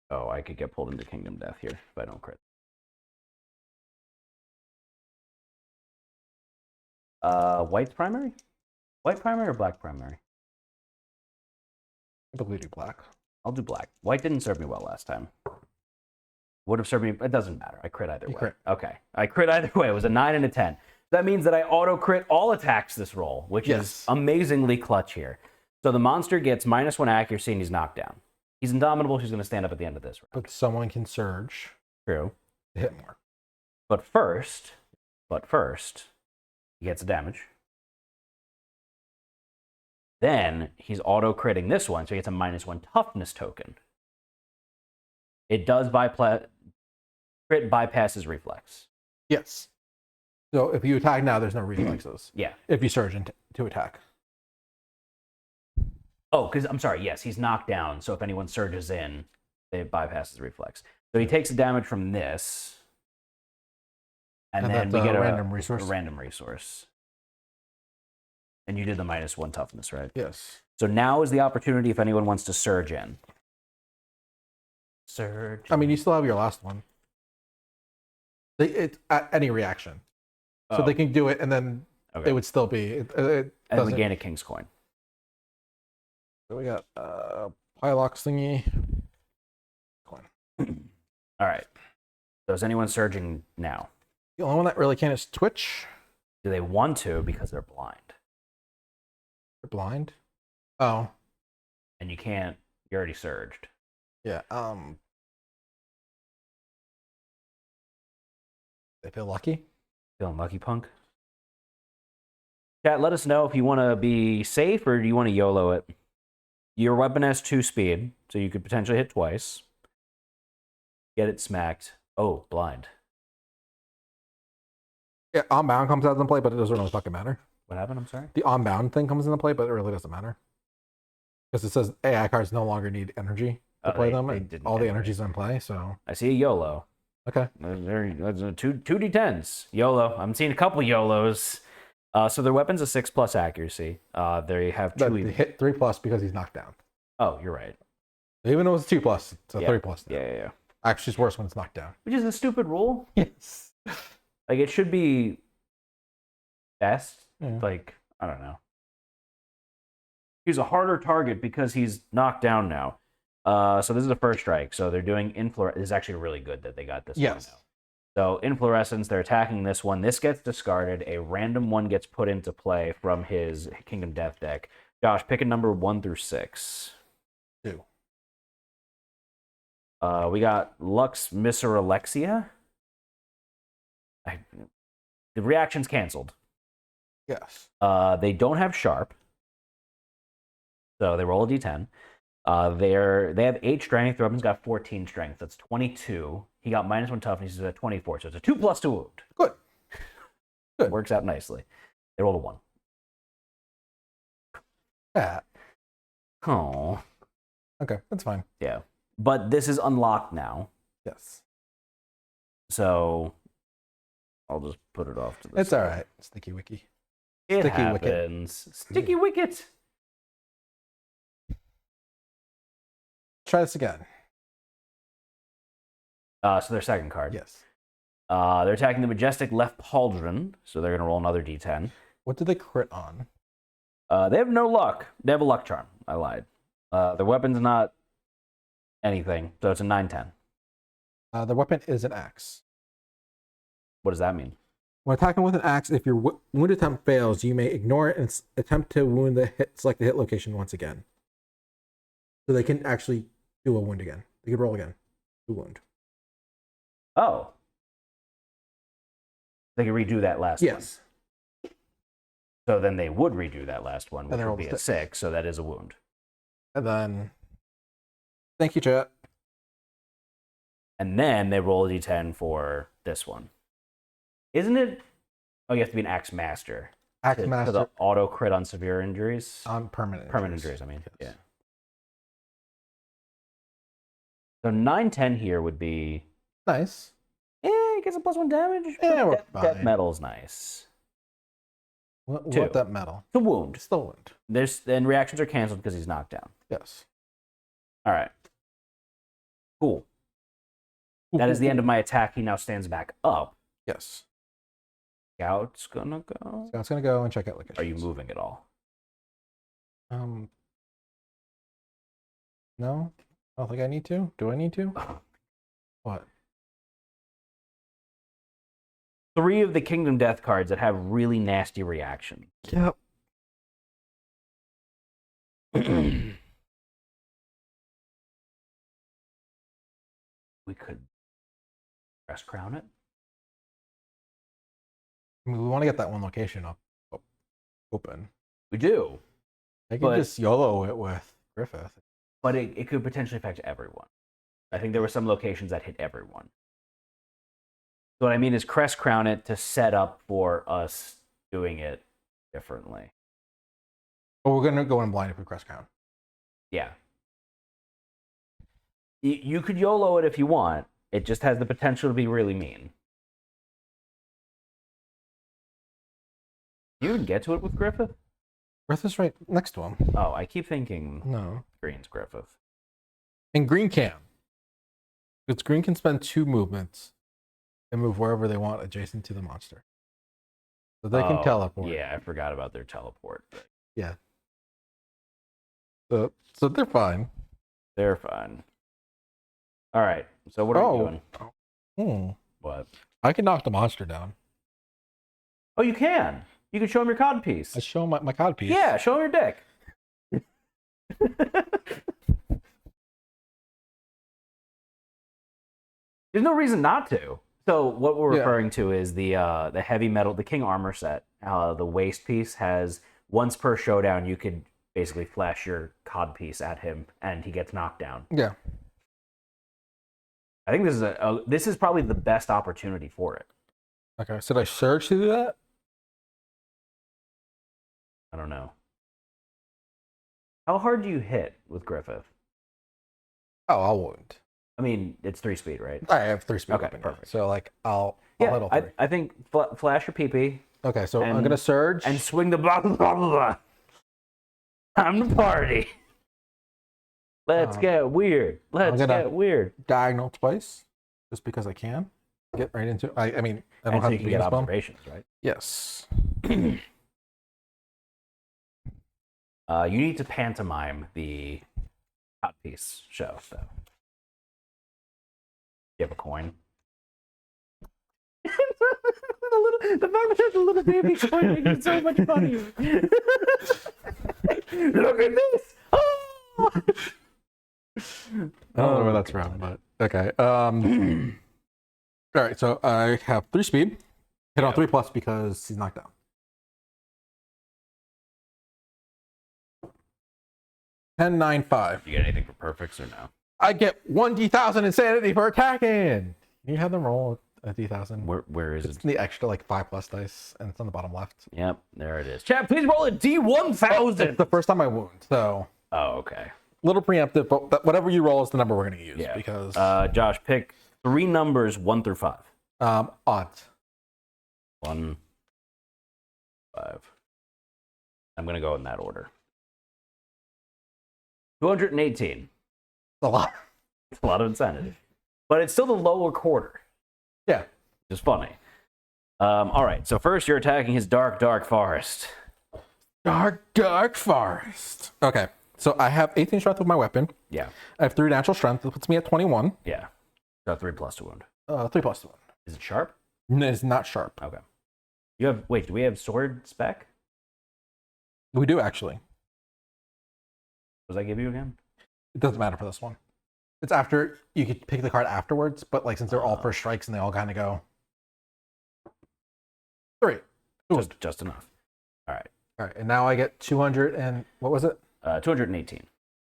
Oh, I could get pulled into Kingdom Death here if I don't crit. White's primary? White primary or black primary? I believe do black. I'll do black. White didn't serve me well last time. Would have served me. It doesn't matter. I crit either way. Crit. Okay. I crit either way. It was a 9 and a 10. That means that I auto crit all attacks this roll, which is amazingly clutch here. So the monster gets -1 accuracy and he's knocked down. He's indomitable. He's going to stand up at the end of this round. But someone can surge True. to hit more. But first, he gets a damage. Then he's auto critting this one, so he gets a -1 toughness token. It does crit bypasses reflex. Yes. So if you attack now, there's no reflexes. Yeah. If you surge to attack. Oh, because I'm sorry. Yes, he's knocked down. So if anyone surges in, it bypasses reflex. So he takes the damage from this, and then we get a random resource. A random resource. And you did the -1 toughness, right? Yes. So now is the opportunity if anyone wants to surge in. Surge. I mean, you still have your last one. It's at any reaction. So they can do it, and then it would still be. And we gain a king's coin. So we got Pylox thingy. Coin. All right. So is anyone surging now? The only one that really can is Twitch. Do they want to because they're blind? They're blind. Oh. And you can't. You already surged. Yeah. They feel lucky. Feeling lucky, punk? Chat, let us know if you want to be safe or do you want to YOLO it. Your weapon has 2 speed, so you could potentially hit twice. Get it smacked. Oh, blind. Yeah, Unbound comes out into play, but it doesn't really fucking matter. What happened? I'm sorry? The Unbound thing comes into play, but it really doesn't matter. Because it says AI cards no longer need energy to play them, and all the energy's in play, so... I see a YOLO. Okay. There's 2 D10s. YOLO. I'm seeing a couple YOLOs. So their weapon's a 6+ accuracy. They have 2. They hit 3+ because he's knocked down. Oh, you're right. Even though it's 2+, it's a 3+. Now. Yeah. Actually, it's worse when it's knocked down. Which is a stupid rule. Yes. Like, it should be best. Yeah. Like, I don't know. He's a harder target because he's knocked down now. So this is the first strike. So they're doing influence. It's actually really good that they got this one now. So inflorescence, they're attacking this one. This gets discarded. A random one gets put into play from his Kingdom Death deck. Josh, pick a number 1 through 6. 2. We got Lux Miseralexia. The reaction's canceled. Yes. They don't have Sharp. So they roll a d10. They have 8 strength. Their weapon's got 14 strength. That's 22. He got -1 toughness. He's at 24. So it's a 2+ to wound. Good. Works out nicely. They rolled a 1. Yeah. Oh. Okay, that's fine. Yeah. But this is unlocked now. Yes. So I'll just put it off to the It's side. all right. Sticky Wiki. It Sticky happens. Sticky Wicket. Try this again. So their second card. Yes. They're attacking the Majestic Left Pauldron, so they're going to roll another d10. What did they crit on? They have no luck. They have a luck charm. I lied. Their weapon's not anything, so it's a 9/10. The weapon is an axe. What does that mean? When attacking with an axe, if your wound attempt fails, you may ignore it and attempt to wound select the hit location once again. So they can actually do a wound again. They can roll again. Do wound. Oh. They can redo that last one. Yes. So then they would redo that last one, which And would be a 6, so that is a wound. And then, thank you, chat. And then they roll a d10 for this one. Isn't it? Oh, you have to be an Axe Master. Axe To Master the auto crit on severe injuries. on permanent Injuries, I mean. Yes. Yeah. So 9-10 here would be. Nice. It gets a +1 damage. Yeah, we're Death fine. metal's nice. What Two. that metal? It's a wound. Still wound. Then reactions are canceled because he's knocked down. Yes. All right. Cool. That is the end of my attack. He now stands back up. Yes. Scout's gonna go. Scout's gonna go and check out locations. Are you moving at all? No. I don't think I need to. Do I need to? What? 3 of the Kingdom Death cards that have really nasty reactions. Yep. We could press crown it. I mean, we want to get that one location up open. We do, I can But- just YOLO it with Griffith. but it could potentially affect everyone. I think there were some locations that hit everyone. So what I mean is crest crown it to set up for us doing it differently. But we're gonna go in blind if we crest crown. Yeah. You could YOLO it if you want. It just has the potential to be really mean. You even get to it with Griffith? Griffith's right next to him. Oh, I keep thinking No. Green's Griffith. And green can. Because green can spend 2 movements and move wherever they want adjacent to the monster. So they can teleport. Yeah, I forgot about their teleport. Yeah. So they're fine. They're fine. All right. So what are we doing? Hmm. What? I can knock the monster down. Oh, you can. You can show him your cod piece. I show him my cod piece. Yeah, show him your dick. There's no reason not to. So what we're referring to is the heavy metal, the King armor set. The waist piece has once per showdown you could basically flash your cod piece at him and he gets knocked down. Yeah. I think this is probably the best opportunity for it. Okay. Should I surge to do that? I don't know. How hard do you hit with Griffith? Oh, I'll wound. I mean, it's 3 speed, right? I have 3 speed Okay, open. perfect. So like I'll hit all 3. I think flash your PP Okay, so I'm and- gonna surge. and swing the blah blah blah blah. Time to party. Let's get weird. Let's gonna- get weird. diagonal twice, just because I can. Get right into. I mean, I don't And so have you to can be get this bump. observations, right? Yes. You need to pantomime the hot piece show, so. You have a coin. The fact that there's a little baby coin makes it so much funnier. Look at this! Oh! I don't know where that's from, but okay. All right, so I have 3 speed. Hit on 3+ because he's knocked down. Ten, 9, 5. You get anything for perfects or no? I get 1d1000 insanity for attacking. Can you have them roll a d1000? Where is It's it? the extra like 5+ dice, and it's on the bottom left. Yep, there it is. Chat, please roll a D1000. It's the first time I wound, so Oh, okay. little preemptive, but whatever you roll is the number we're going to use. Yeah. Because Josh, pick 3 numbers 1 through 5. odds. 1, 5. I'm gonna go in that order. 218. A lot. It's a lot of insanity, but it's still the lower quarter. Yeah. Which is funny. All right. So first, you're attacking his dark forest. Dark forest. Okay, so I have 18 strength with my weapon. Yeah. I have 3 natural strength. That puts me at 21. Yeah. Got 3+ to wound. 3+ to 1. Is it sharp? No, it's not sharp. Okay. You have. Wait. Do we have sword spec? We do actually. What does that give you again? It doesn't matter for this one. It's after you could pick the card afterwards, but like since they're all first strikes and they all kind of go 3. Just enough. All right. All right, and now I get 200 and what was it? 218.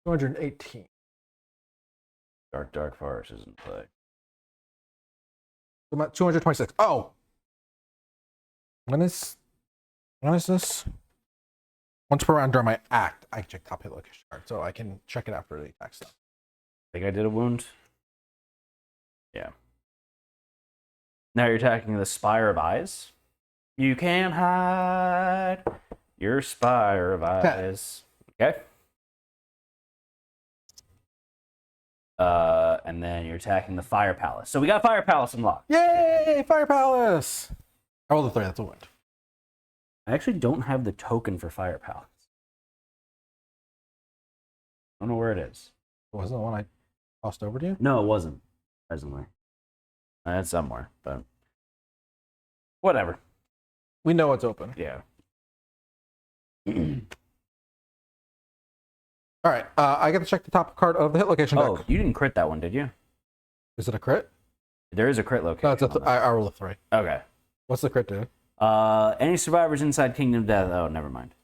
218. Dark forest is in play. I'm at 226. Oh, when is this? Once per round during my act, I check top hit location card, so I can check it after the attack stuff. I think I did a wound. Yeah. Now you're attacking the Spire of Eyes. You can't hide your Spire of Eyes. Okay. And then you're attacking the Fire Palace. So we got Fire Palace unlocked. Yay! Fire Palace! I rolled a 3, that's a wound. I actually don't have the token for Fire Palace. I don't know where it is. Wasn't the one I tossed over to you? No, it wasn't. Presently. It's somewhere, but whatever. We know it's open. Yeah. All right, I get to check the top card of the hit location deck. Oh, you didn't crit that one, did you? Is it a crit? There is a crit location. No, it's I roll a 3. Okay. What's the crit do? Any survivors inside Kingdom Death. Oh, never mind.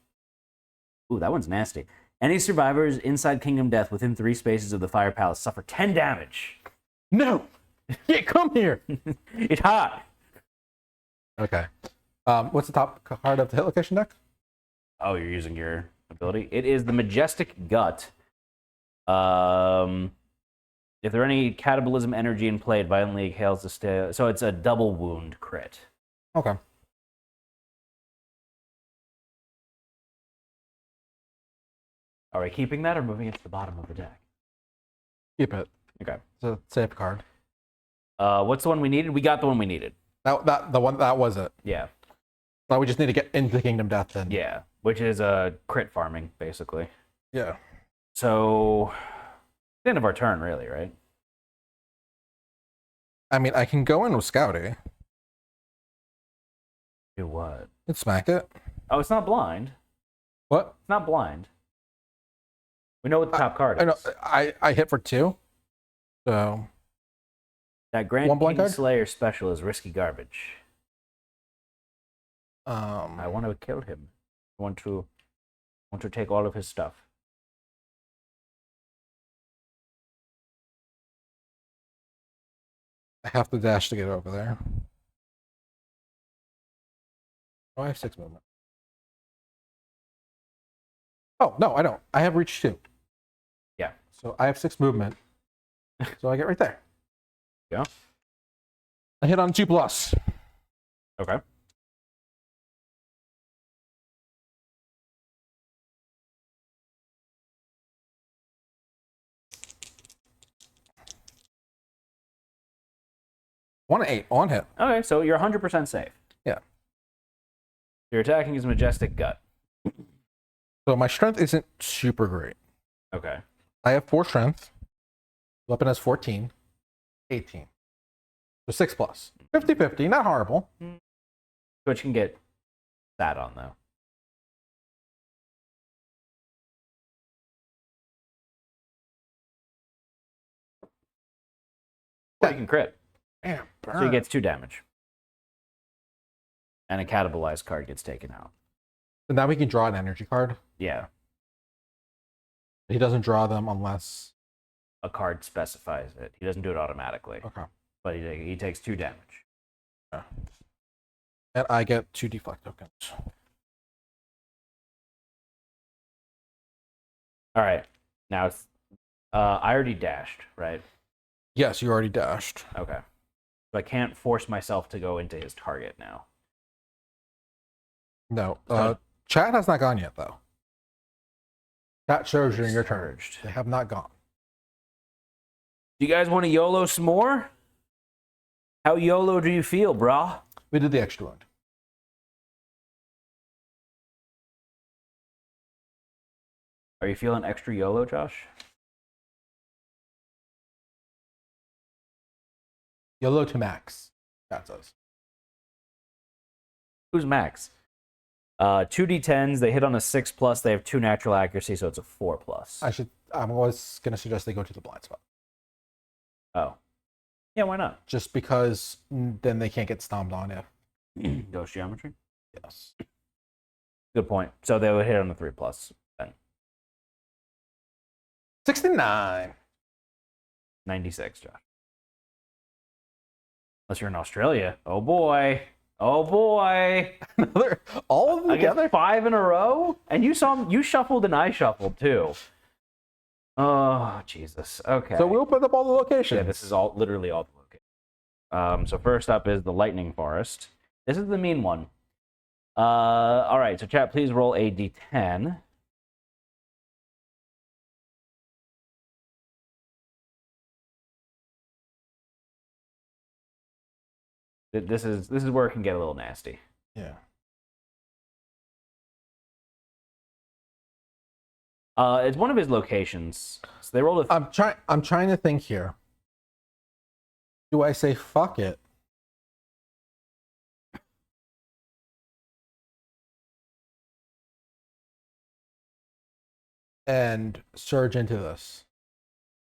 Ooh, that one's nasty. Any survivors inside Kingdom Death within 3 spaces of the Fire Palace suffer 10 damage. No! Yeah, come here! It's hot. Okay. What's the top card of the hit location deck? Oh, you're using your ability? It is the Majestic Gut. If there are any catabolism energy in play, it violently exhales the stay. So it's a double wound crit. Okay. Are we keeping that or moving it to the bottom of the deck? Keep it. Okay. It's a safe card. What's the one we needed? We got the one we needed. The one that was it. Yeah. Now we just need to get into Kingdom Death then. Yeah. Which is crit farming, basically. Yeah. So, the end of our turn, really, right? I mean, I can go in with Scouty Do what? and smack it. Oh, it's not blind. What? It's not blind. We know what the top card is. I know. I hit for 2. So That Grand One blind King card? Slayer special is risky garbage. I I want to kill him. I want to take all of his stuff. have to dash to get over there. Oh, I have 6 movement. Oh, no, I don't. I have reach 2. Yeah. So I have 6 movement. So I get right there. Yeah. I hit on 2+. Okay. One 8 on hit. Okay, so you're 100% safe. Yeah. You're attacking his Majestic Gut. So my strength isn't super great. Okay. I have 4 strength. Weapon has 14. 18. So 6+. 50-50, not horrible. Which can get sat on, though. Or you can crit. Damn, So he gets 2 damage. And a catabolized card gets taken out. So now we can draw an energy card. Yeah. He doesn't draw them unless... A card specifies it. He doesn't do it automatically. Okay. But he takes 2 damage. Yeah. And I get 2 deflect tokens. All right. Now, it's, I already dashed, right? Yes, you already dashed. Okay. So I can't force myself to go into his target now. No. Chat has not gone yet, though. Chat shows during your turn. Surged. They have not gone. Do you guys want to YOLO some more? How YOLO do you feel, brah? We did the extra wound. Are you feeling extra YOLO, Josh? YOLO to max. Chat says. Who's max? 2d10s, they hit on a 6+, they have 2 natural accuracy, so it's a 4+. I'm always going to suggest they go to the blind spot. Oh. Yeah, why not? Just because then they can't get stomped on if. Ghost geometry? Yes. Good point. So they would hit on the 3+ then. 69. 96, Josh. Unless you're in Australia. Oh boy. Oh boy. All of them I together? get 5 in a row? And you shuffled and I shuffled too. Oh, Jesus. Okay. So we opened up all the locations. Yeah, this is literally all the locations. So first up is the Lightning Forest. This is the mean one. All right, so chat, please roll a d10. This is where it can get a little nasty. Yeah. It's one of his locations. So they rolled a. I'm trying to think here. Do I say fuck it? And surge into this.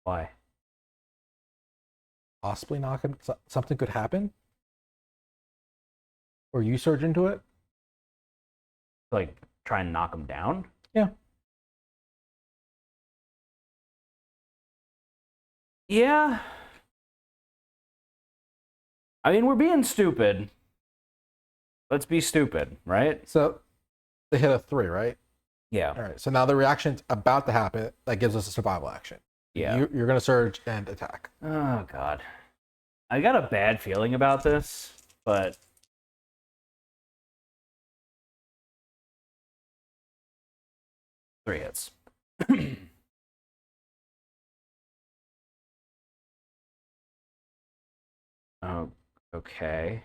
Why? Possibly knock him. Something could happen. Or you surge into it. Like try and knock him down? Yeah. Yeah. I mean, we're being stupid. Let's be stupid, right? So they hit a 3, right? Yeah. All right. So now the reaction's about to happen. That gives us a survival action. Yeah. You're going to surge and attack. Oh, God. I got a bad feeling about this, but... Three hits. Oh, okay.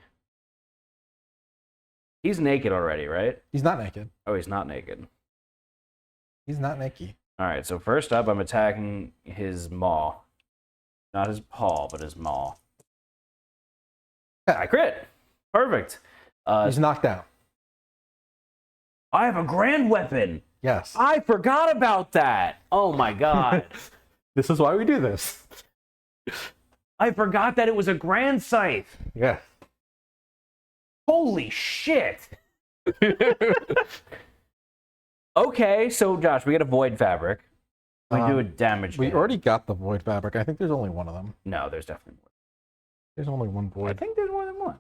He's naked already, right? He's not naked. Oh, he's not naked. He's not naked. All right, so first up, I'm attacking his maw. Not his paw, but his maw. I crit. Perfect. He's knocked down. I have a grand weapon. Yes. I forgot about that. Oh my God. This is why we do this. I forgot that it was a grand scythe. Yeah. Holy shit. Okay, so Josh, we get a void fabric. We do a damage. We already got the void fabric. I think there's only one of them. No, there's definitely more. There's only one I void. think there's more than one.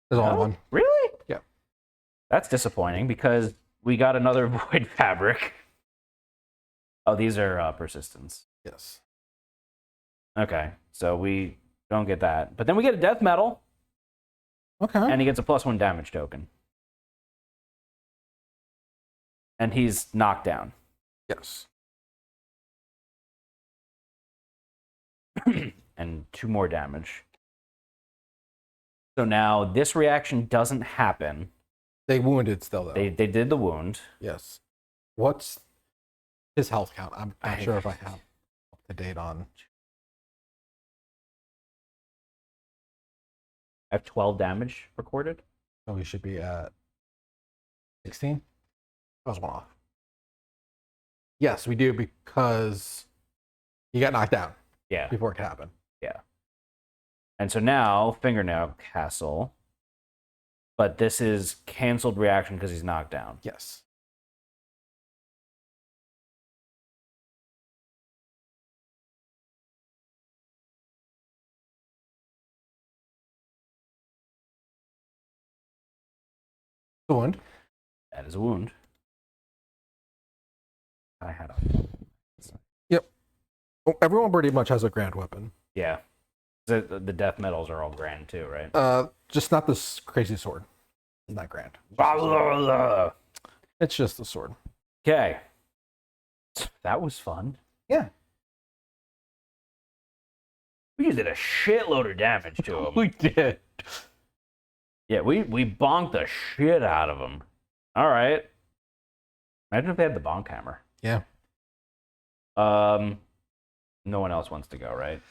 There's only No? one. Really? Yeah. That's disappointing because we got another void fabric. Oh, these are persistence. Yes. Okay, so we don't get that. But then we get a death metal, Okay. and he gets a +1 damage token. And he's knocked down. Yes. And 2 more damage. So now this reaction doesn't happen. They wounded still though. They did the wound. Yes. What's his health count? I'm not sure if I have up to date on. I have 12 damage recorded. So we should be at 16. That was one off. Yes, we do because he got knocked down Yeah. before it could happen. Yeah. And so now, Fingernail Castle. But this is canceled reaction because he's knocked down. Yes. The wound. That is a wound. I had a. Yep. Oh, everyone pretty much has a grand weapon. Yeah. The death metals are all grand too, right? Just not this crazy sword. It's not grand. It's just a sword. Okay. That was fun. Yeah. We just did a shitload of damage to him. We did. Yeah, we bonked the shit out of him. All right. Imagine if they had the bonk hammer. Yeah. No one else wants to go, right?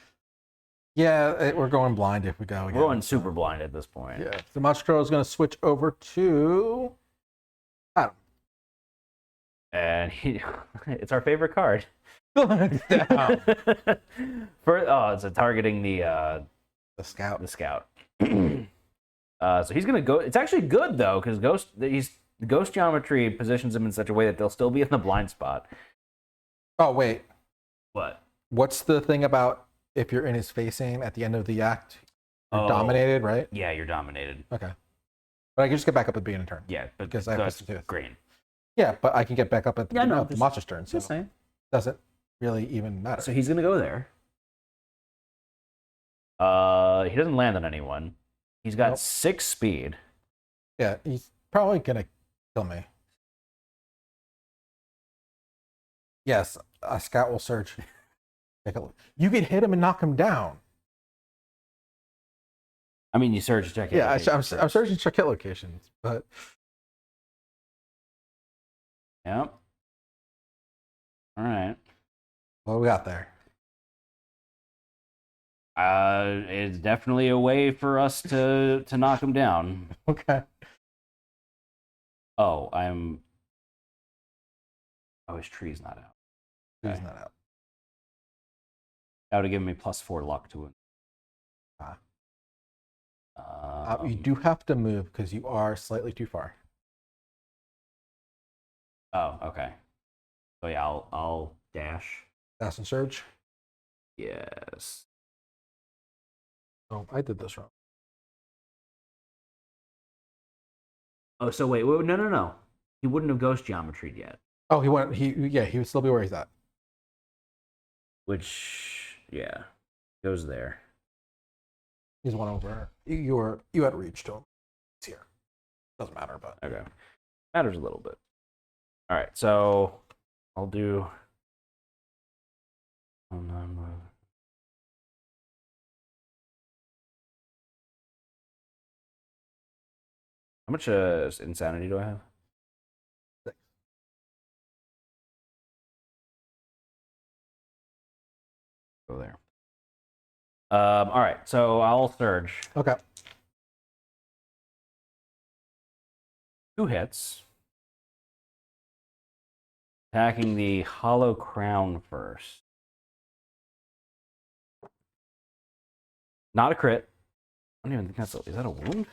Yeah, we're going blind if we go again. We're going super blind at this point. Yeah. So Machro is going to switch over to Adam. And it's our favorite card. Down. It's targeting the scout. the scout. So he's gonna go. It's actually good though, because ghost geometry positions him in such a way that they'll still be in the blind spot. Oh wait, What? What's the thing about if you're in his facing at the end of the act? You're dominated, right? Yeah, you're dominated. Okay. But I can just get back up at the beginning of the turn. Yeah, but Because I have that's Twisted Tooth. green. Yeah, but I can get back up at the beginning of the just- monster's turn, so Just saying. doesn't really even matter. So he's gonna go there. He doesn't land on anyone. He's got 6 speed. Yeah, he's probably gonna kill me. Yes, a scout will search. Take a look. You can hit him and knock him down. I mean, you search, check it. Yeah, I'm searching check hit locations, but Yep. All right. what do we got there? It's definitely a way for us to knock him down. Okay. Oh, his tree's not out. He's Okay. not out. That would have given me +4 luck to it. You do have to move because you are slightly too far. Oh, okay. So yeah, I'll dash. Dash and surge. Yes. Oh, I did this wrong. Oh, so wait, no. He wouldn't have ghost geometried yet. Oh, he went. He would still be where he's at. Which, yeah, goes there. He's one over. You had reach to him. It's here. Doesn't matter, but Okay. Matters a little bit. All right, so I'll do. Oh, no, how much insanity do I have? 6. Go there. All right, so I'll surge. Okay. 2 hits. Attacking the hollow crown first. Not a crit. I don't even think that's is that a wound?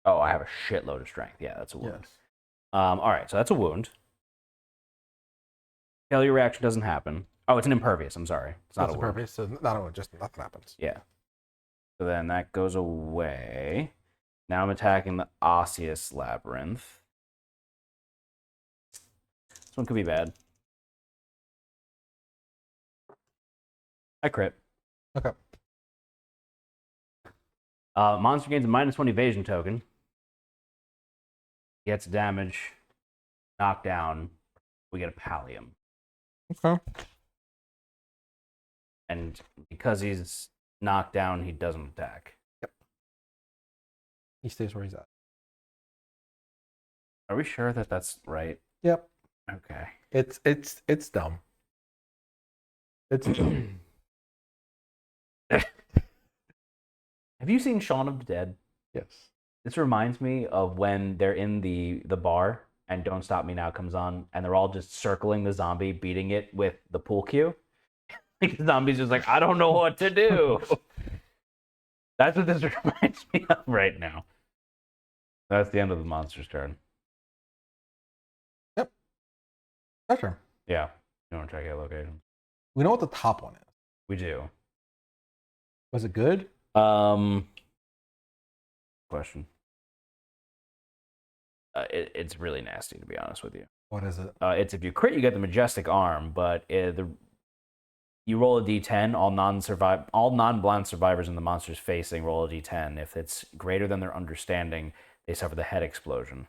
Oh, I have a shitload of strength. Yeah, that's a wound. Yes. All right, so that's a wound. Failure reaction doesn't happen. Oh, it's an impervious. I'm sorry. It's not That's a a wound. purpose. So not a wound. Just nothing happens. Yeah. So then that goes away. Now I'm attacking the osseous labyrinth. This one could be bad. I crit. Okay. Monster gains a -1 evasion token. Gets damage, knockdown. We get a pallium. Okay. And because he's knocked down, he doesn't attack. He stays where he's at. Are we sure that that's right? Yep. Okay. It's dumb. It's dumb. Have you seen Shaun of the Dead? Yes. This reminds me of when they're in the bar and Don't Stop Me Now comes on and they're all just circling the zombie, beating it with the pool cue. Like the zombie's just like, I don't know what to do. That's what this reminds me of right now. That's the end of the monster's turn. Yep. That's true. Yeah. You want to check out locations? We know what the top one is. We do. Was it good? Question. It's really nasty, to be honest with you. What is it? It's if you crit, you get the majestic arm, but you roll a d10. All non-blind survivors in the monster's facing roll a d10. If it's greater than their understanding, they suffer the head explosion.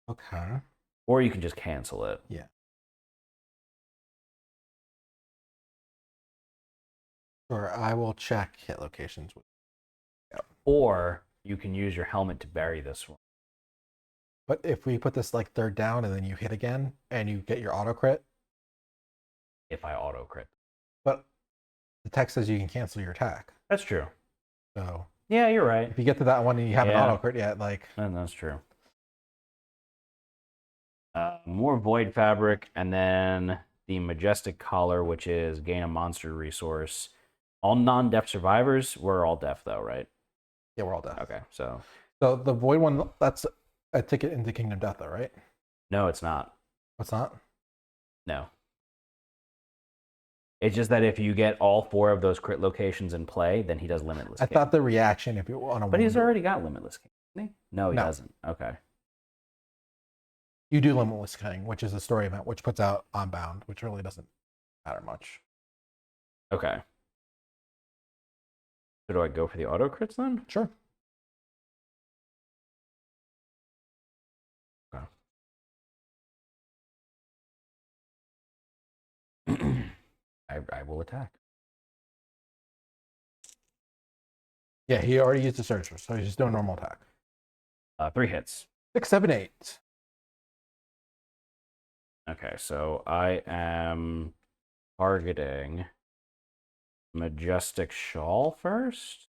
Okay. Or you can just cancel it. Yeah. Sure, I will check hit locations. Or you can use your helmet to bury this one. But if we put this like third down and then you hit again and you get your auto crit, If I auto crit. but the text says you can cancel your attack. That's true. So Yeah, you're right. if you get to that one and you haven't Yeah. auto crit yet, like That's true. More void fabric, and then the majestic collar, which is gain a monster resource. All non-deaf survivors, we're all deaf though, right? yeah, we're all dead. Okay, so So the void one, that's a ticket into Kingdom Death, though, right? no, it's not. What's not? No. It's just that if you get all 4 of those crit locations in play, then he does Limitless I King. thought the reaction if you want to. But he's already got Limitless King, doesn't he? No, he No. doesn't. Okay. You do Limitless King, which is a story event, which puts out Unbound, which really doesn't matter much. Okay. So do I go for the auto crits then? Sure. I will attack. Yeah, he already used the Surge, so he's just doing normal attack. 3 hits. 6, 7, 8. Okay, so I am targeting Majestic Shawl first.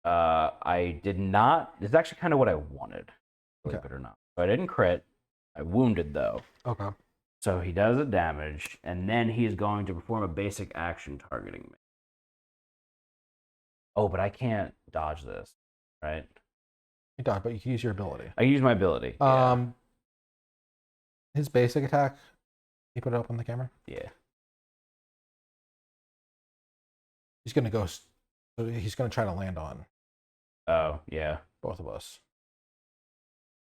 I did not. It's actually kind of what I wanted, believe it or not. So I didn't crit. I wounded though. Okay. So he does a damage, and then he is going to perform a basic action targeting me. Oh, but I can't dodge this, right? You dodge, but you can use your ability. I use my ability. Yeah. His basic attack. You put it up on the camera. Yeah. He's gonna go. So he's gonna try to land on Oh, yeah. both of us.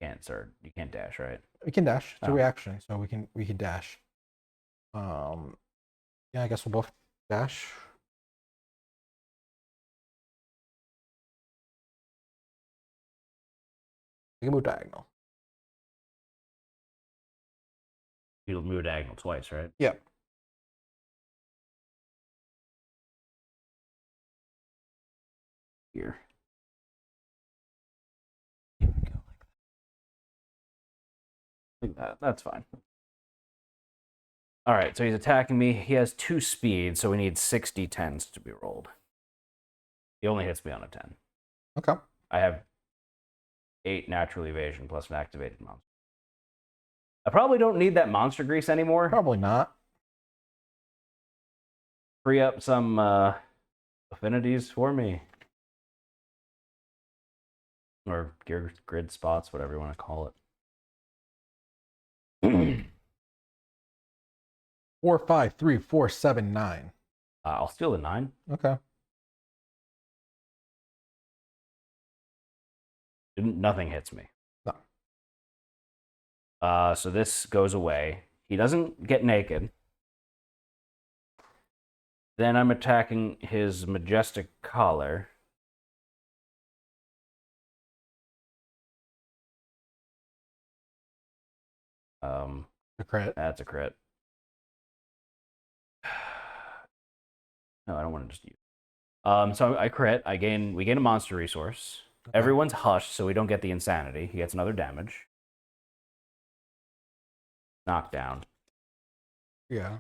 Can't, sir. You can't dash, right? We can dash. It's a Oh. reaction, so we can dash. Yeah, I guess we'll both dash. We can move diagonal. You'll move diagonal twice, right? Yep. Here. Like that. That's fine. All right, so he's attacking me. He has 2 speed, so we need 60 10s to be rolled. He only hits me on a 10. Okay. I have 8 natural evasion plus an activated monster. I probably don't need that monster grease anymore. Probably not. Free up some affinities for me. Or gear grid spots, whatever you want to call it. 4, 5, 3, 4, 7, 9. I'll steal the 9. Okay. Nothing hits me. No. So this goes away. He doesn't get naked. Then I'm attacking his majestic collar. A crit. That's a crit. No, I don't want to just use. So I crit. We gain a monster resource. Okay. Everyone's hushed, so we don't get the insanity. He gets another damage. Knockdown. Yeah.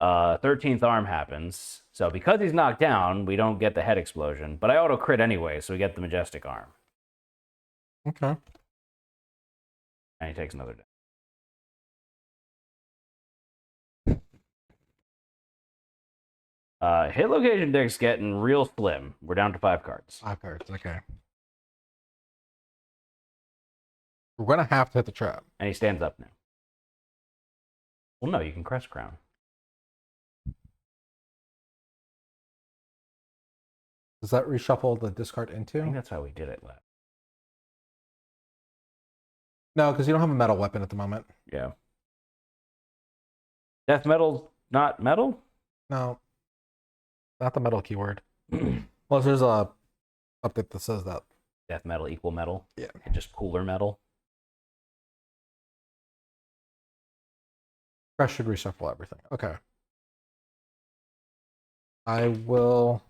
13th arm happens. So because he's knocked down, we don't get the head explosion. But I auto crit anyway, so we get the majestic arm. Okay. And he takes another damage. Hit location deck's getting real slim. We're down to 5 cards. 5 cards. Okay. We're gonna have to hit the trap. And he stands up now. Well, no, you can crest crown. Does that reshuffle the discard I think into? that's how we did it last. No, because you don't have a metal weapon at the moment. Yeah. Death metal's not metal? No. Not the metal keyword. Unless there's a update that says that. Death metal equal metal? Yeah. And just cooler metal? Crest should reshuffle everything. Okay. I will.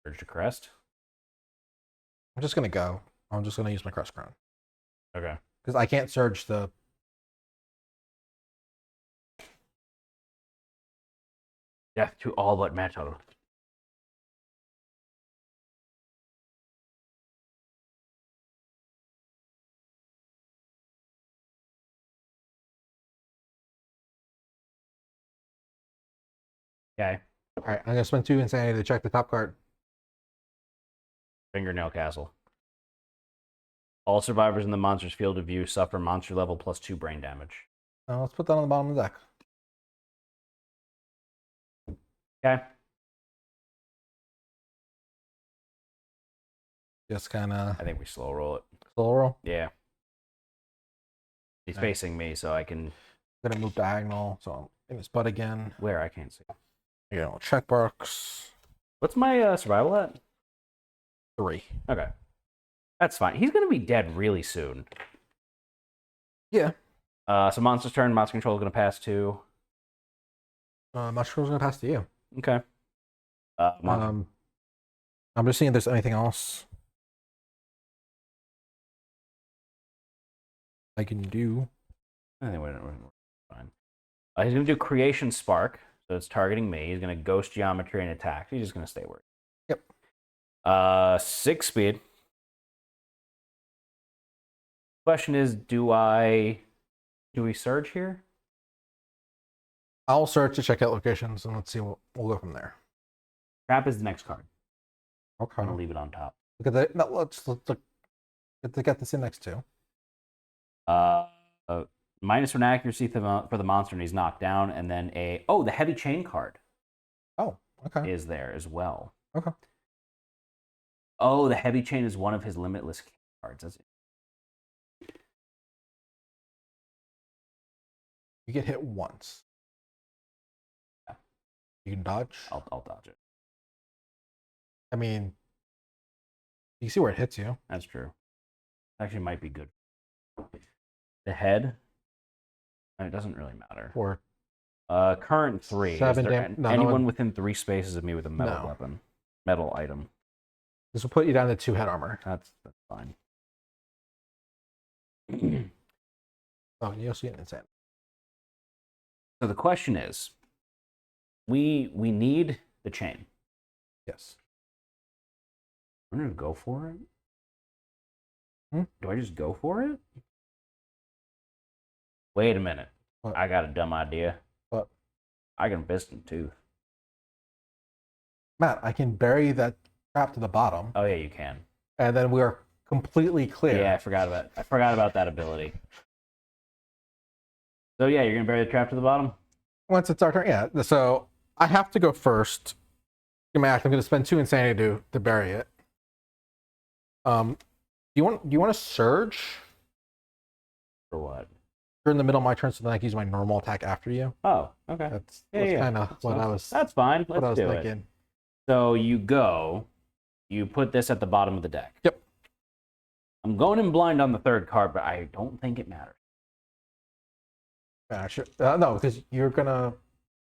Urge to crest? I'm just gonna go. I'm just gonna use my crest crown Okay. because I can't surge the. Death to all but metal. Okay. All right, I'm gonna spend 2 insanity to check the top card. Fingernail Castle. All survivors in the monster's field of view suffer monster level +2 brain damage. Let's put that on the bottom of the deck. Okay. Just kind of I think we slow roll it. slow roll. Yeah. He's facing me, so I can. I'm gonna move diagonal, so I'm in his butt again. Where? I can't see. You know, check box. What's my survival at? 3. Okay. That's fine. He's going to be dead really soon. Yeah. So monster's turn. Monster control is going to pass to. Mushroom's gonna pass to you. Okay. I'm just seeing if there's anything else I can do. I think we're fine. He's going to do Creation Spark. So it's targeting me. He's going to Ghost Geometry and attack. He's just going to stay where. Yep. 6 speed. Question is, do we surge here? I'll search to check out locations and let's see what we'll go from there. Trap is the next card. Okay. I'm gonna leave it on top. Look at that. No, let's look. Get this in next to. -1 accuracy for the monster, and he's knocked down, and then the heavy chain card. Oh, okay. Is there as well. Okay. Oh, the heavy chain is one of his limitless cards. That's it. You get hit once. Yeah. You can dodge. I'll dodge it. I mean, you see where it hits you. That's true. Actually, might be good. The head. It doesn't really matter. Or current 3. 7 Is there damage. No, anyone within 3 spaces of me with a metal No. weapon, metal item? This will put you down to 2 head armor. That's fine. Oh, and you also get insane. So the question is, we need the chain. Yes. I'm gonna go for it. Hmm? Do I just go for it? Wait a minute. What? I got a dumb idea. What? I can fist and tooth. Matt, I can bury that trap to the bottom, Oh yeah, you can. and then we are completely clear. Yeah, I forgot about that ability. So yeah, you're gonna bury the trap to the bottom? Once it's our turn, yeah. So I have to go first. In my act, I'm going to spend 2 insanity to bury it. Do you want to surge? For what? You're in the middle of my turn, so then I can use my normal attack after you. Oh, okay. That's Yeah. kind of what I was. That's fine. what I Let's was do it. thinking. So you put this at the bottom of the deck. Yep. I'm going in blind on the 3rd card, but I don't think it matters. Yeah, sure. No, because you're gonna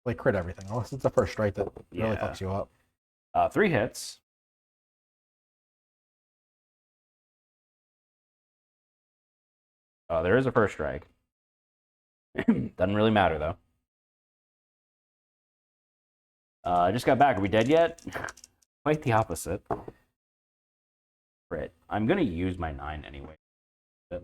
like crit everything, unless it's the first strike that really Yeah. fucks you up. 3 hits. Oh, there is a first strike. Doesn't really matter though. I just got back. Are we dead yet? Quite the opposite. Crit. I'm gonna use my 9 anyway. No,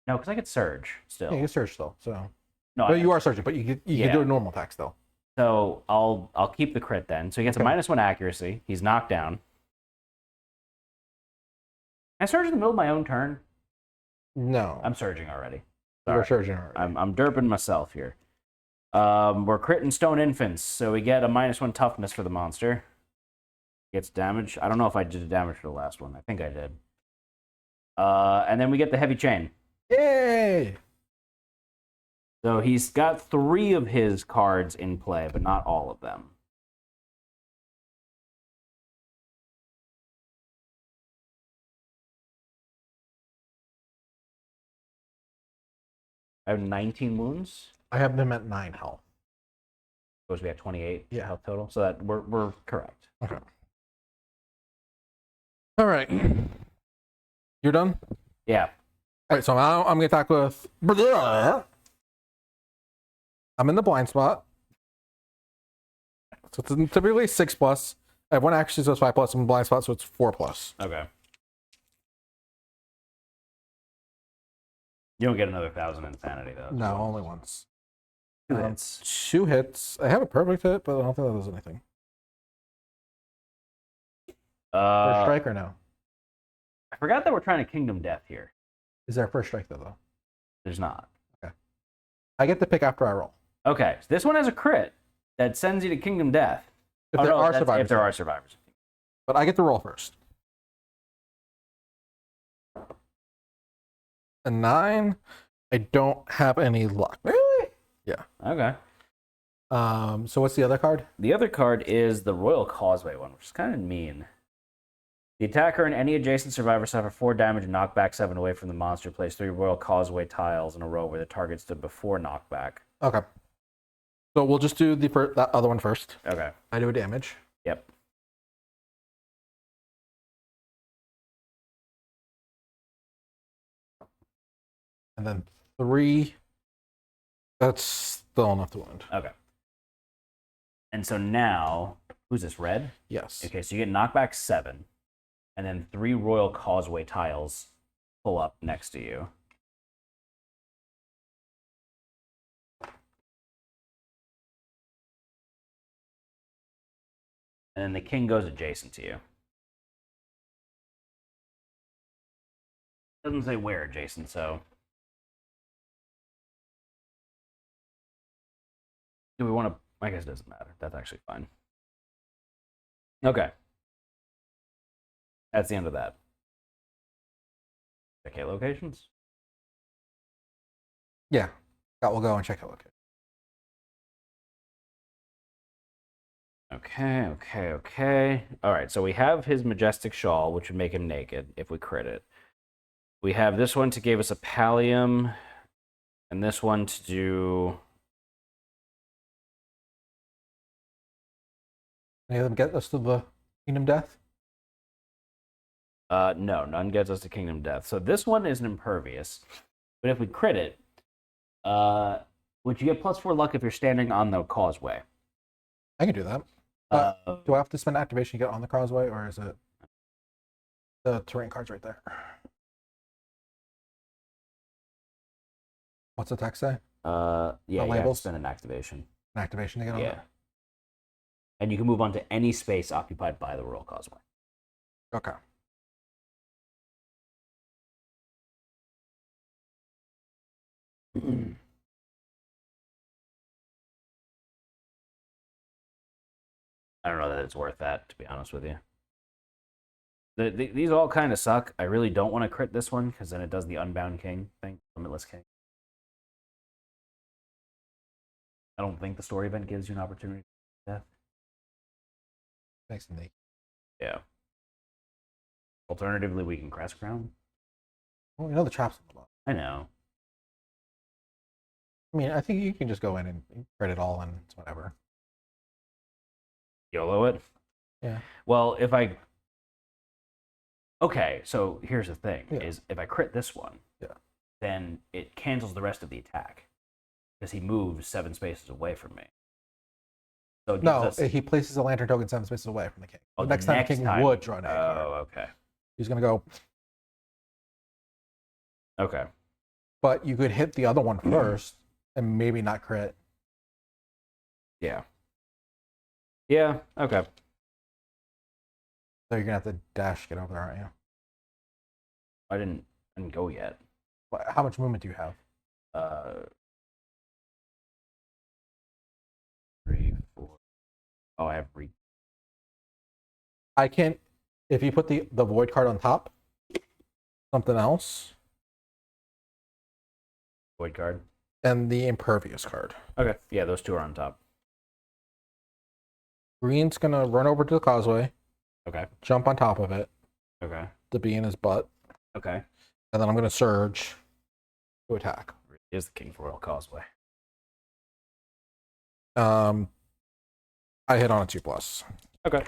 because I could surge still. Yeah, you can surge still. So, No, but you are surging, but you can do a normal attack still. So I'll keep the crit then. So he gets a -1 accuracy. He's knocked down. Can I surge in the middle of my own turn? No, I'm surging already. you're Sorry. surging already. I'm derping myself here. We're critting stone infants, so we get a -1 toughness for the monster. Gets damage. I don't know if I did damage for the last one. I think I did. And then we get the heavy chain. Yay! So he's got 3 of his cards in play, but not all of them. I have 19 wounds. I have them at 9 health. Supposed to be at 28 Yeah. health total. So that we're correct. Okay. All right. You're done? Yeah. All right, so now I'm going to attack with. I'm in the blind spot. So it's typically 6+. I have 1 action, so it's 5+. I'm in blind spot, so it's 4+. Okay. You don't get another 1,000 insanity though. No, only once. 2 hits. 2 hits. I have a perfect hit, but I don't think that does anything. First strike or no? forgot that we're trying to Kingdom Death here. Is there a first strike though? There's not. I get to pick after I roll. Okay, so this one has a crit that sends you to Kingdom Death. If there are survivors. If there are survivors. But I get to roll first. A 9. I don't have any luck. Really? Yeah. Okay. So what's the other card? The other card is the Royal Causeway one, which is kind of mean. The attacker and any adjacent survivor suffer 4 damage and knock back 7 away from the monster. Place 3 Royal Causeway tiles in a row where the target stood before knockback. Okay. So we'll just do that other one first. Okay. I do a damage. Yep. And then 3. That's still enough to wound. Okay. And so now, who's this, red? Yes. Okay, so you get knockback 7, and then 3 Royal Causeway tiles pull up next to you. And then the king goes adjacent to you. Doesn't say where adjacent, so. Do we want to? I guess it doesn't matter. That's actually fine. Okay. That's the end of that. Okay, locations? Yeah. We'll go and check out location. Okay. All right, so we have his Majestic Shawl, which would make him naked if we crit it. We have this one to give us a Pallium, and this one to do... Any of them get us to the Kingdom Death? No, none gets us to Kingdom Death. So this one is an Impervious, but if we crit it, would you get +4 luck if you're standing on the causeway? I can do that. Do I have to spend activation to get on the causeway, or is it the terrain cards right there? What's the text say? Yeah, you have to labels? spend an activation. An activation to get on Yeah. there? And you can move on to any space occupied by the Royal Causeway. Okay. I don't know that it's worth that, to be honest with you. These all kind of suck. I really don't want to crit this one, because then it does the Unbound King thing, Limitless King. I don't think the story event gives you an opportunity to death. Makes me. Yeah. Alternatively, we can Crest Crown. Well, you know the traps on the bottom. I know. I mean, I think you can just go in and crit it all, and it's whatever. YOLO it? Yeah. Well, if I... Okay, so here's the thing, Yeah. is if I crit this one, then it cancels the rest of the attack. Because he moves 7 spaces away from me. So it gives us... he places a lantern token 7 spaces away from the king. Oh, The next time the king would draw an A card. Oh, okay. He's going to go, Okay. but you could hit the other one first and maybe not crit. Yeah. Yeah, okay. So you're going to have to dash get over there, aren't you? I didn't go yet. How much movement do you have? 3, 4. Oh, I have I can't, if you put the void card on top, something else, void card. and the impervious card. Okay, yeah, those two are on top. Green's going to run over to the causeway, Okay. jump on top of it, Okay. to be in his butt, Okay. and then I'm going to surge to attack. Is the King's Royal Causeway. I hit on a 2+. Okay.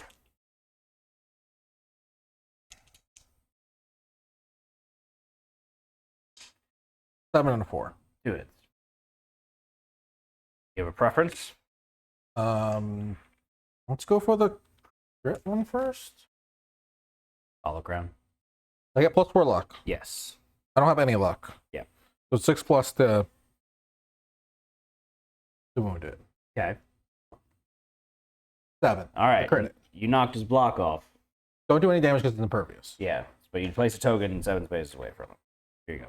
Seven and a 4. Do it. You have a preference? Let's go for the crit one first. Holocron. I get +4 luck. Yes. I don't have any luck. Yeah. So 6+ to wound it. Okay. 7. All right. Crit it. You knocked his block off. Don't do any damage because it's impervious. Yeah. But you place a token 7 spaces away from it. Here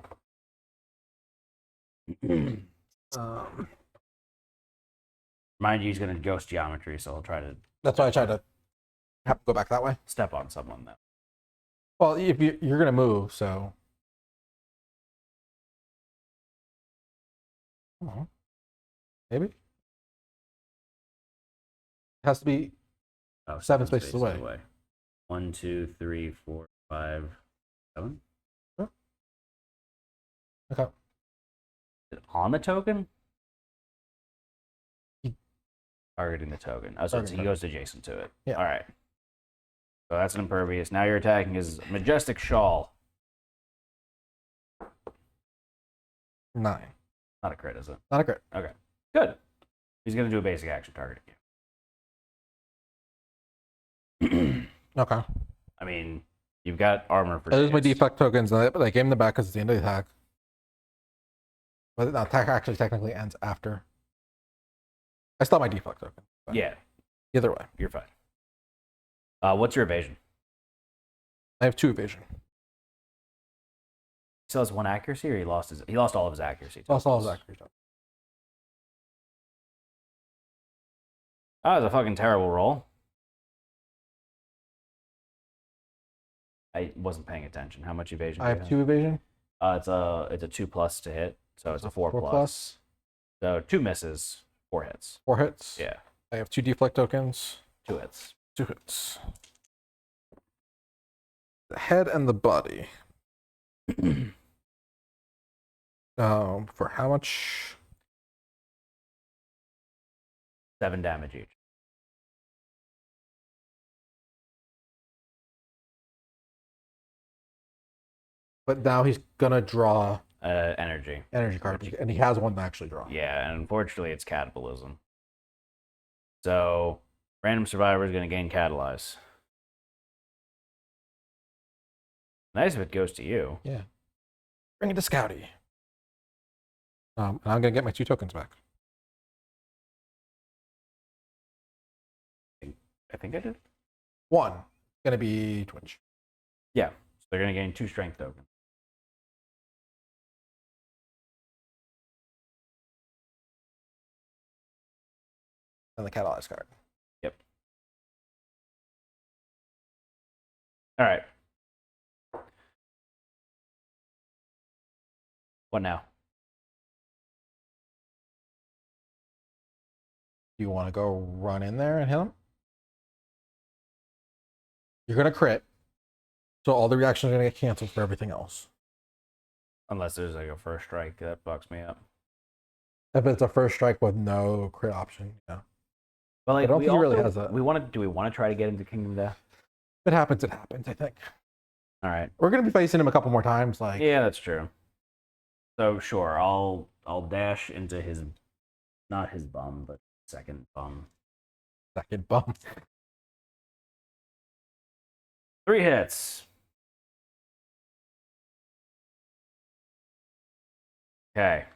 you go. Mind you, he's going to ghost geometry, so I'll try to That's why I tried to have to go back that way. step on someone then. Well, if you're gonna move, so. Maybe. It has to be Oh, 7 spaces away. 1, 2, 3, 4, 5, 7. Sure. Okay. Is it on the token? Targeting the token. Oh, so he goes adjacent to it. Yeah. All right. So that's an impervious. Now you're attacking his majestic shawl. 9. Not a crit, is it? Not a crit. Okay. Good. He's going to do a basic action targeting you. Okay. I mean, you've got armor for Those are my days. defect tokens. And I gave him the back because it's the end of the attack. But the attack actually technically ends after. I still have my defect token. Yeah, Either way. you're fine. What's your evasion? I have 2 evasion. He still has 1 accuracy, or he lost all of his accuracy. Lost all his accuracy. That was a fucking terrible roll. I wasn't paying attention. How much evasion? I have 2 evasion. It's a 2+ to hit, so it's a 4+. So 2 misses, 4 hits. 4 hits. Yeah, I have 2 deflect tokens. 2 hits. 2 hits. The head and the body. For how much? 7 damage each. But now he's gonna draw Energy. energy card, and he has one to actually draw. Yeah, and unfortunately, it's catabolism. So, random survivor is going to gain catalyze. Nice if it goes to you. Yeah. Bring it to Scouty. And I'm gonna get my 2 tokens back. I think I did. 1 gonna be Twitch. Yeah, so they're going to gain 2 strength tokens. And the catalyze card. Yep. All right. What now? Do you want to go run in there and hit him? You're gonna crit, so all the reactions are gonna get canceled for everything else. Unless there's like a first strike that fucks me up. If it's a first strike with no crit option, yeah. But like, I don't we think he really also- has that. Do we want to try to get into Kingdom Death? If it happens, it happens, I think. All right. We're gonna be facing him a couple more times, like Yeah, that's true. So sure, I'll dash into his, not his bum, but second bum. second bum. 3 hits. Okay.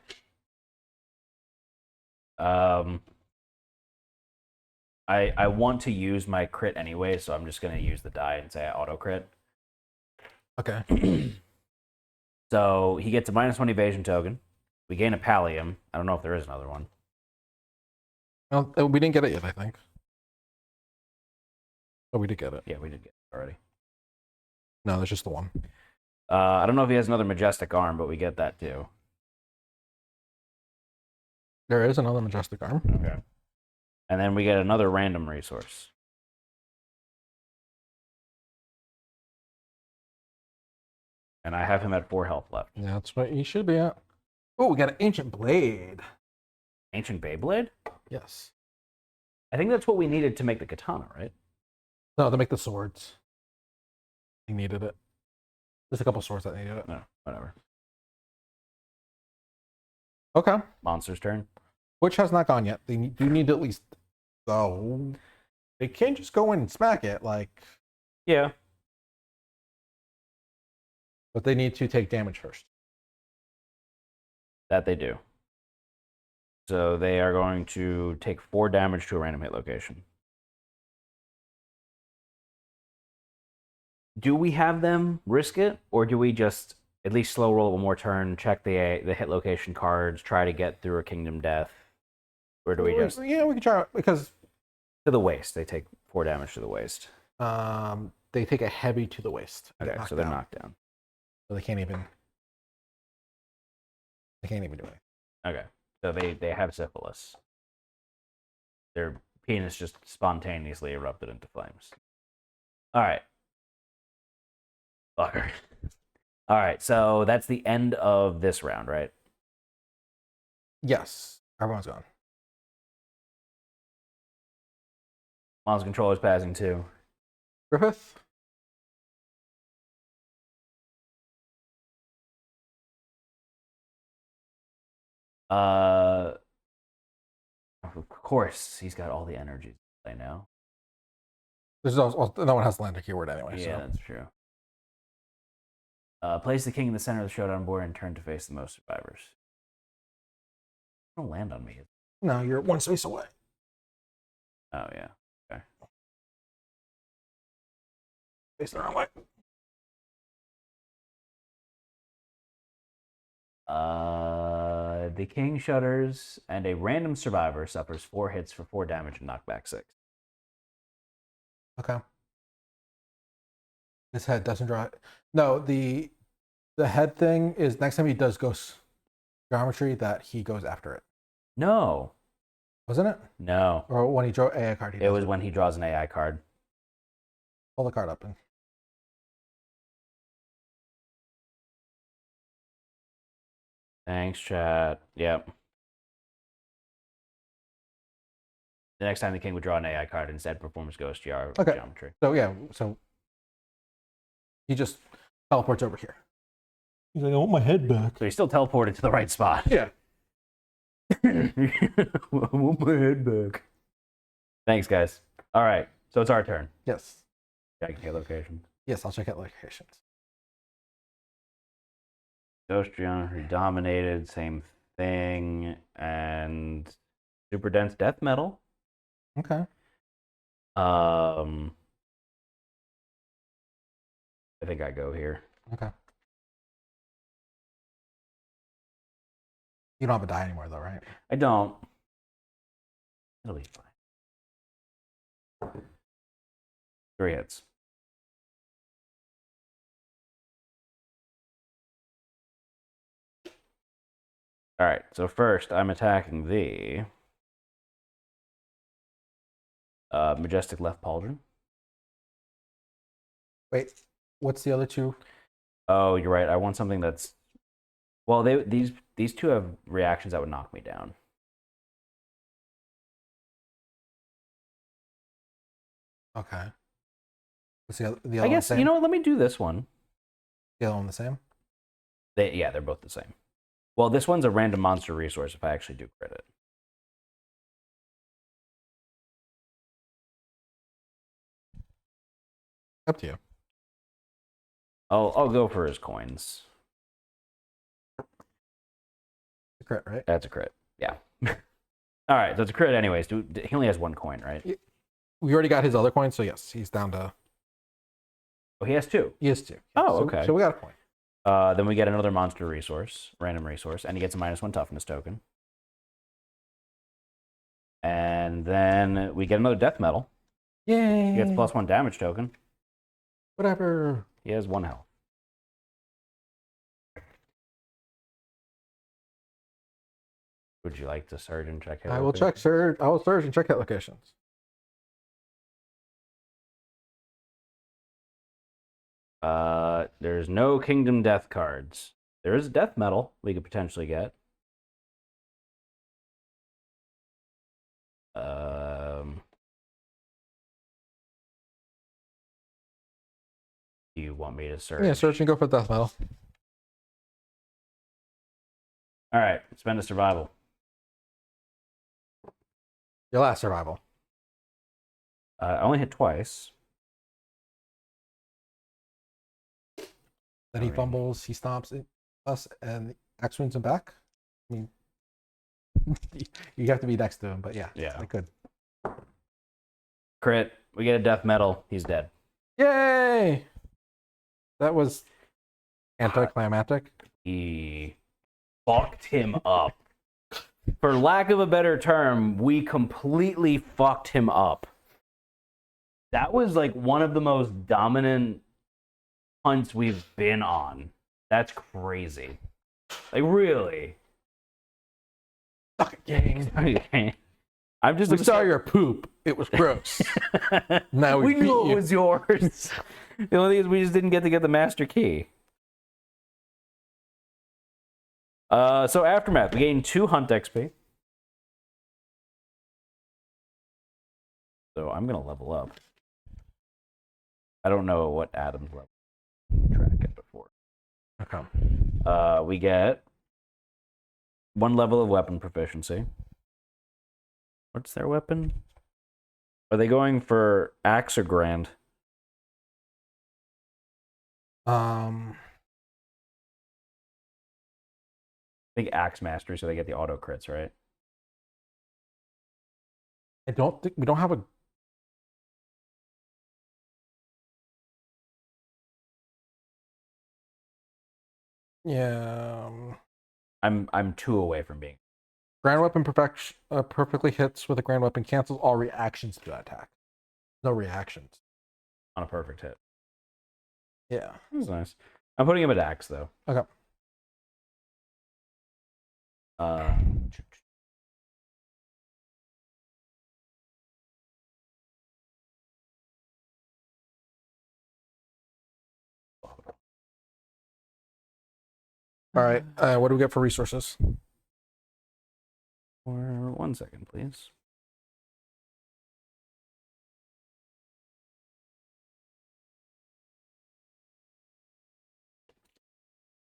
I want to use my crit anyway, so I'm just gonna use the die and say I auto crit. Okay. So he gets a -1 evasion token. We gain a pallium. I don't know if there is another one. Well, we didn't get it yet, I think. Oh, we did get it. Yeah, we did get it already. No, there's just the one. I don't know if he has another majestic arm, but we get that too. There is another majestic arm. Okay. And then we get another random resource. And I have him at 4 health left. Yeah, that's what he should be at. Oh, we got an ancient blade. Ancient Beyblade? Yes. I think that's what we needed to make the katana, right? No, to make the swords. He needed it. There's a couple swords that needed it. No, whatever. Okay. Monster's turn. Which has not gone yet. They do need to at least. So they can't just go in and smack it, like. Yeah. But they need to take damage first. That they do. So they are going to take 4 damage to a random hit location. do we have them risk it, or do we just at least slow roll it one more turn, check the hit location cards, try to get through a Kingdom Death, or do we just Yeah, we can try because to the waist? They take 4 damage to the waist. they take a heavy to the waist. Okay, so they're knocked down. So they can't even do it. Okay, so they have syphilis. Their penis just spontaneously erupted into flames. All right. Fucker. All right, so that's the end of this round, right? Yes, everyone's gone. Monster controller's passing too. Griffith. Of course, he's got all the energies. I know. There's also, no one has the land a keyword anyway. Yeah, so. that's true. Place the king in the center of the showdown board and turn to face the most survivors. Don't land on me. No, you're one space away. Oh yeah. Okay. Face the wrong way. The king shudders, and a random survivor suffers 4 hits for 4 damage and knockback 6. Okay. His head doesn't draw. No, the head thing is next time he does ghost geometry that he goes after it. No. Wasn't it? No. Or when he drew AI card, It was when he draws an AI card. Pull the card up and. Thanks, chat. Yep. The next time the king would draw an AI card, instead performs ghost geometry. So yeah, so he just teleports over here. He's like, I want my head back. So he's still teleported to the right spot. Yeah. I want my head back. Thanks, guys. All right, so it's our turn. Yes. Checking hit location. Yes, I'll check out locations. Ghost geometry dominated, same thing, and super dense death metal. Okay. I think I go here. Okay. You don't have a die anymore, though, right? I don't. It'll be fine. 3 hits. All right, so first I'm attacking the Majestic Left Pauldron. Wait, what's the other two? Oh, you're right. I want something that's... Well, these two have reactions that would knock me down. Okay. What's the other I guess, one you know what? Let me do this one. the other one the same? They're both the same. Well, this one's a random monster resource if I actually do crit it. Up to you. I'll go for his coins. The crit, right? That's a crit. Yeah. All right, so it's a crit anyways. Dude, he only has 1 coin, right? We already got his other coin, so yes, he's down to... Oh, he has 2. He has 2. Oh, So- okay. So we got a coin. Then we get another monster resource, random resource, and he gets a -1 toughness token. And then we get another death metal. Yay! He gets +1 damage token. Whatever. He has 1 health. Would you like to surge and check hit I will location? check surge. I will surge and check hit locations. There's no Kingdom Death cards. There is a death metal we could potentially get. Do you want me to search? Yeah, search and go for death metal. All right, spend a survival. Your last survival. I only hit twice. Then he Alright. fumbles, he stomps us, and X wins him back. I mean, you have to be next to him, but yeah, I could. Crit. We get a death metal. He's dead. Yay! That was anticlimactic. He fucked him up. For lack of a better term, we completely fucked him up. That was like one of the most dominant hunts we've been on. That's crazy. Like, really. Suck it, gang. I'm just We saw your poop. It was gross. Now we beat knew you. it was yours. The only thing is we just didn't get to get the master key. So Aftermath, we gained 2 hunt XP. So I'm gonna level up. I don't know what Adam's level. Track it before. Okay. We get 1 level of weapon proficiency. What's their weapon? Are they going for axe or grand? Um, I think axe master, so they get the auto crits, right? I don't think we don't have a. Yeah. I'm 2 away from being. Grand weapon perfectly hits with a grand weapon, cancels all reactions to that attack. No reactions. On a perfect hit. Yeah. That's nice. I'm putting him at axe though. Okay. All right. What do we get for resources? For 1 second, please.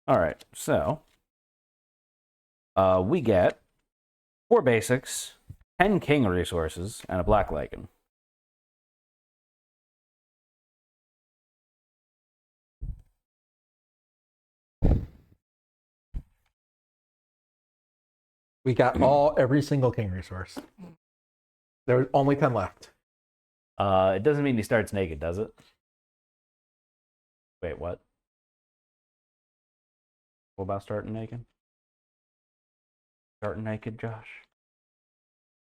All right, so we get 4 basics, 10 king resources, and a black lichen. We got every single king resource. There's only 10 left. It doesn't mean he starts naked, does it? Wait, what? What about starting naked? Starting naked, Josh?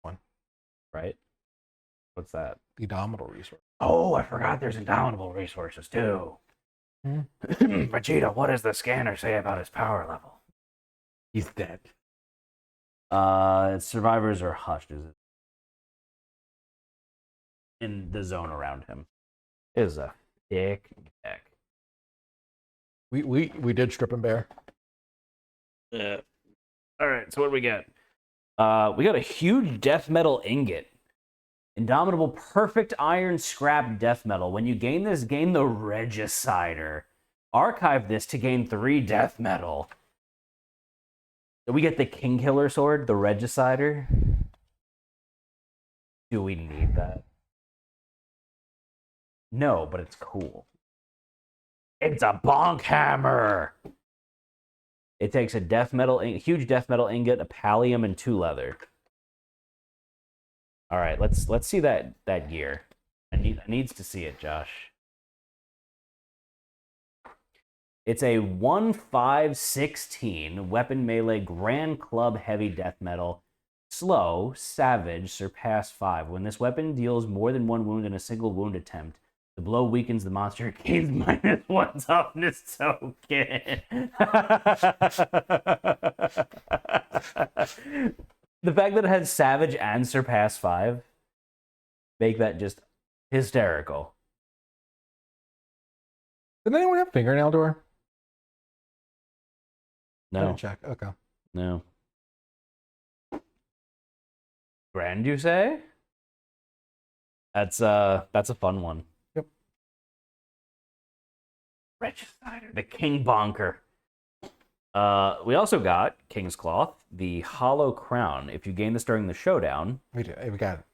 1. Right? What's that? The Indomitable resource. Oh, I forgot there's indomitable resources too. Vegeta, what does the scanner say about his power level? He's dead. Survivors are hushed, is it? In the zone around him. It is a thick deck. We did strip him bare. Yeah. All right, so what do we get? We got a huge death metal ingot. Indomitable perfect iron scrap death metal. When you gain this, gain the Regicider. Archive this to gain 3 death metal. So we get the King Killer sword, the Regicider. Do we need that? No, but it's cool. It's a bonk hammer. It takes a huge death metal ingot, a pallium, and 2 leather. All right, let's see that gear. I needs to see it, Josh. It's a 1-5-16 weapon melee grand club heavy death metal. Slow, savage, surpass 5. When this weapon deals more than 1 wound in a single wound attempt, the blow weakens the monster, gains -1 toughness token. The fact that it has Savage and Surpass 5 make that just hysterical. Did anyone have fingernail door? I No. didn't check. Okay. No. Grand, you say? That's a fun one. Yep. Regicider, the King Bonker. We also got King's Cloth, the Hollow Crown. If you gain this during the showdown, We got it.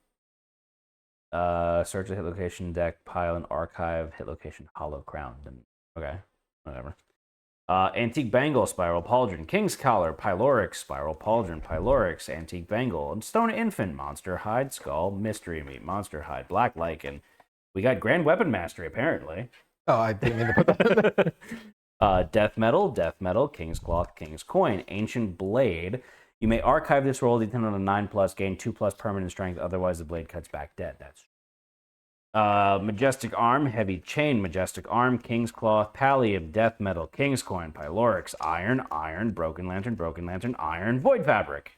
search the hit location, deck, pile, and archive hit location Hollow Crown. Okay, whatever. Antique Bangle, Spiral Pauldron, King's Collar, Pylorix, Spiral Pauldron, Pylorix, Antique Bangle, and Stone Infant, Monster Hide, Skull, Mystery Meat, Monster Hide, Black Lichen. We got Grand Weapon Mastery, apparently. Oh, I didn't mean to put that in there. Death metal, king's cloth, king's coin, ancient blade. You may archive this roll d10 on a 9+, gain 2+ permanent strength. Otherwise, the blade cuts back dead. That's majestic arm, heavy chain, majestic arm, king's cloth, pallium, death metal, king's coin, pylorix, iron, broken lantern, iron, void fabric.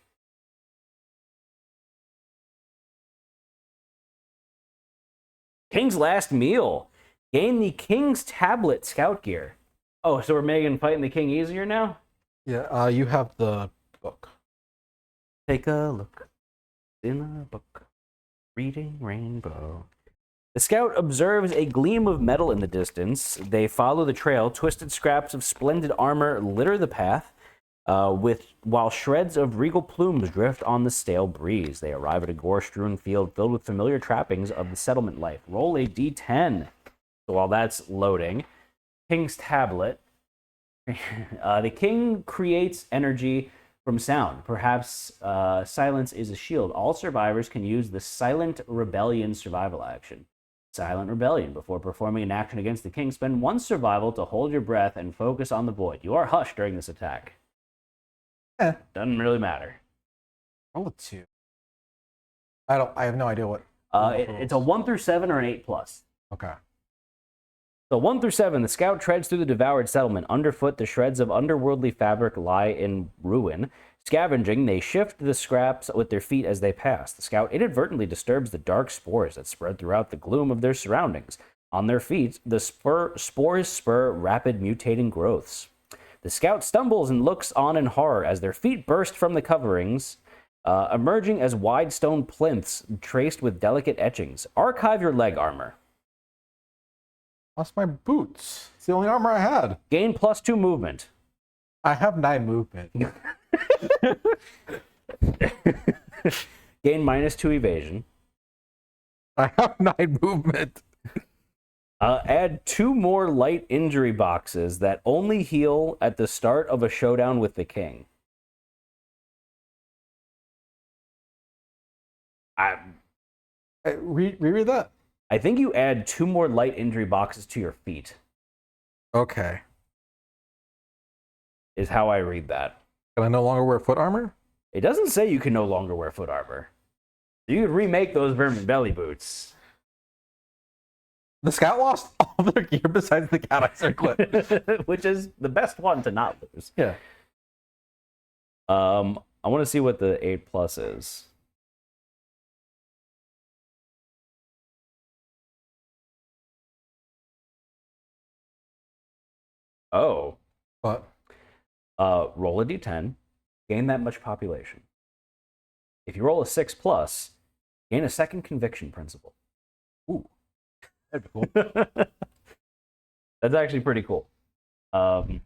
King's last meal. Gain the king's tablet scout gear. Oh, so we're making fighting the king easier now? Yeah, you have the book. Take a look in a book. Reading Rainbow. The scout observes a gleam of metal in the distance. They follow the trail. Twisted scraps of splendid armor litter the path, while shreds of regal plumes drift on the stale breeze. They arrive at a gore-strewn field filled with familiar trappings of the settlement life. Roll a d10. So while that's loading, King's Tablet. The king creates energy from sound. Perhaps silence is a shield. All survivors can use the Silent Rebellion survival action. Silent Rebellion. Before performing an action against the king, spend 1 survival to hold your breath and focus on the void. You are hushed during this attack. Doesn't really matter. Roll a 2. I have no idea what. It's a 1 through 7 or an 8+. Okay. So 1 through 7, the scout treads through the devoured settlement. Underfoot, the shreds of underworldly fabric lie in ruin. Scavenging, they shift the scraps with their feet as they pass. The scout inadvertently disturbs the dark spores that spread throughout the gloom of their surroundings. On their feet, the spores spur rapid mutating growths. The scout stumbles and looks on in horror as their feet burst from the coverings, emerging as wide stone plinths traced with delicate etchings. Archive your leg armor. Lost my boots. It's the only armor I had. Gain +2 movement. I have 9 movement. Gain -2 evasion. I have 9 movement. Add 2 more light injury boxes that only heal at the start of a showdown with the king. Reread that. I think you add 2 more light injury boxes to your feet, Okay. is how I read that. Can I no longer wear foot armor? It doesn't say you can no longer wear foot armor. You could remake those vermin belly boots. The scout lost all their gear besides the cat eye circlet. Which is the best one to not lose. Yeah. I want to see what the 8+ is. Oh. What? Roll a d10, gain that much population. If you roll a 6+, gain a second conviction principle. Ooh. That'd be cool. That's actually pretty cool. We're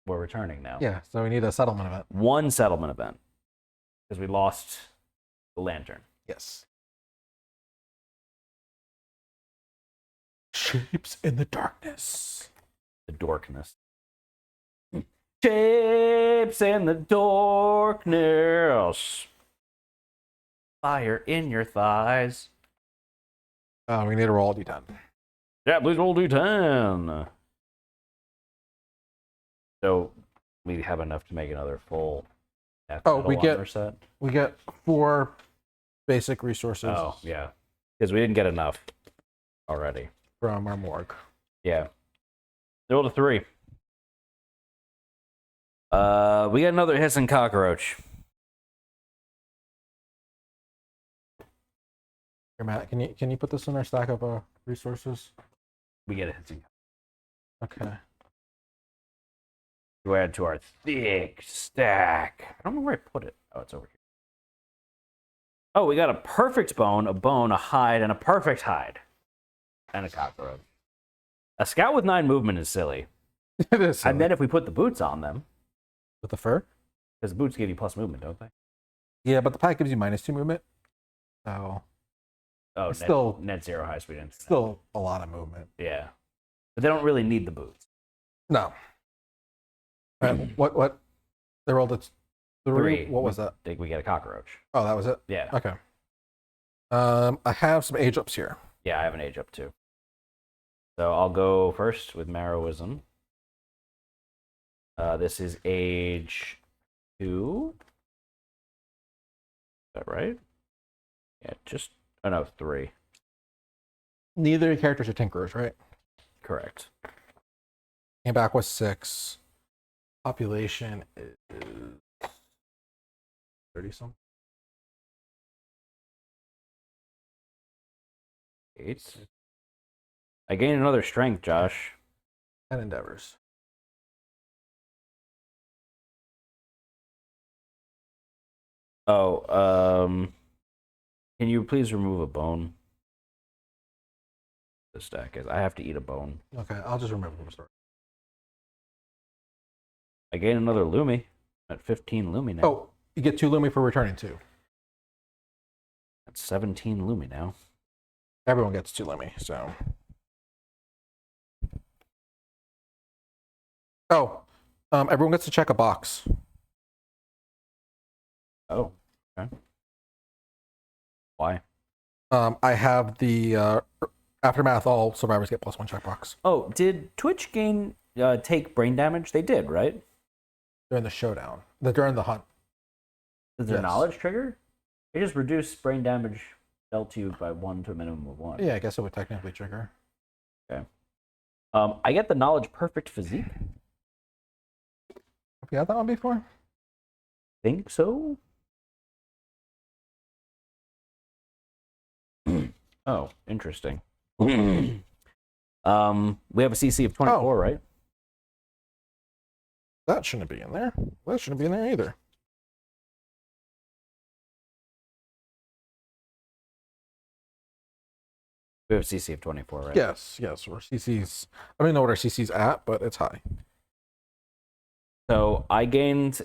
returning now. Yeah, so we need a settlement event. 1 settlement event. Because we lost the lantern. Yes. Shapes in the darkness. The dorkness. Shapes in the darkness. Fire in your thighs. We need to roll a d10. Yeah, please roll d10. So we have enough to make another full. We get armor set. We get 4 basic resources Oh yeah, because we didn't get enough already. from our morgue. Yeah. Roll a 3. We got another hissing cockroach. Here, Matt, can you put this in our stack of resources? We get a hissing. Okay. To add to our thick stack. I don't know where I put it. Oh, it's over here. Oh, we got a perfect bone, a hide, and a perfect hide. And a cockroach. A scout with 9 movement is silly. It is silly. And then if we put the boots on them, With the fur? because the boots give you plus movement, don't they? Yeah, but the pack gives you -2 movement. So Oh, It's net, still- net 0 high speed. still a lot of movement. Yeah. But they don't really need the boots. No. What? They rolled a 3. What was that? I think we get a cockroach. Oh, that was it? Yeah. Okay. I have some age ups here. Yeah, I have an age up too. So I'll go first with Marrowism. This is age 2. Is that right? Yeah, just... Oh, no, 3. Neither of your characters are tinkerers, right? Correct. Came back with 6. Population is 30 something. 8. I gain another strength, Josh. 10 endeavors. Oh, can you please remove a bone? The stack is. I have to eat a bone. Okay, I'll just remember the story. I gain another Lumi. I'm at 15 Lumi now. Oh, you get 2 Lumi for returning 2. That's 17 Lumi now. Everyone gets 2 Lumi, so. Oh, everyone gets to check a box. Oh, okay. Why? I have the aftermath. All survivors get +1 checkbox Oh, did Twitch gain take brain damage? They did, right? during the showdown. During the hunt. Does their Yes. knowledge trigger? It just reduced brain damage dealt to you by 1 to a minimum of 1. Yeah, I guess it would technically trigger. Okay. I get the knowledge perfect physique. Have you had that one before? Think so. Oh, interesting. We have a CC of 24, right? That shouldn't be in there. That shouldn't be in there either. We have a CC of 24, right? Yes, yes. Or CC's. I don't know what our CC's at, but it's high. So I gained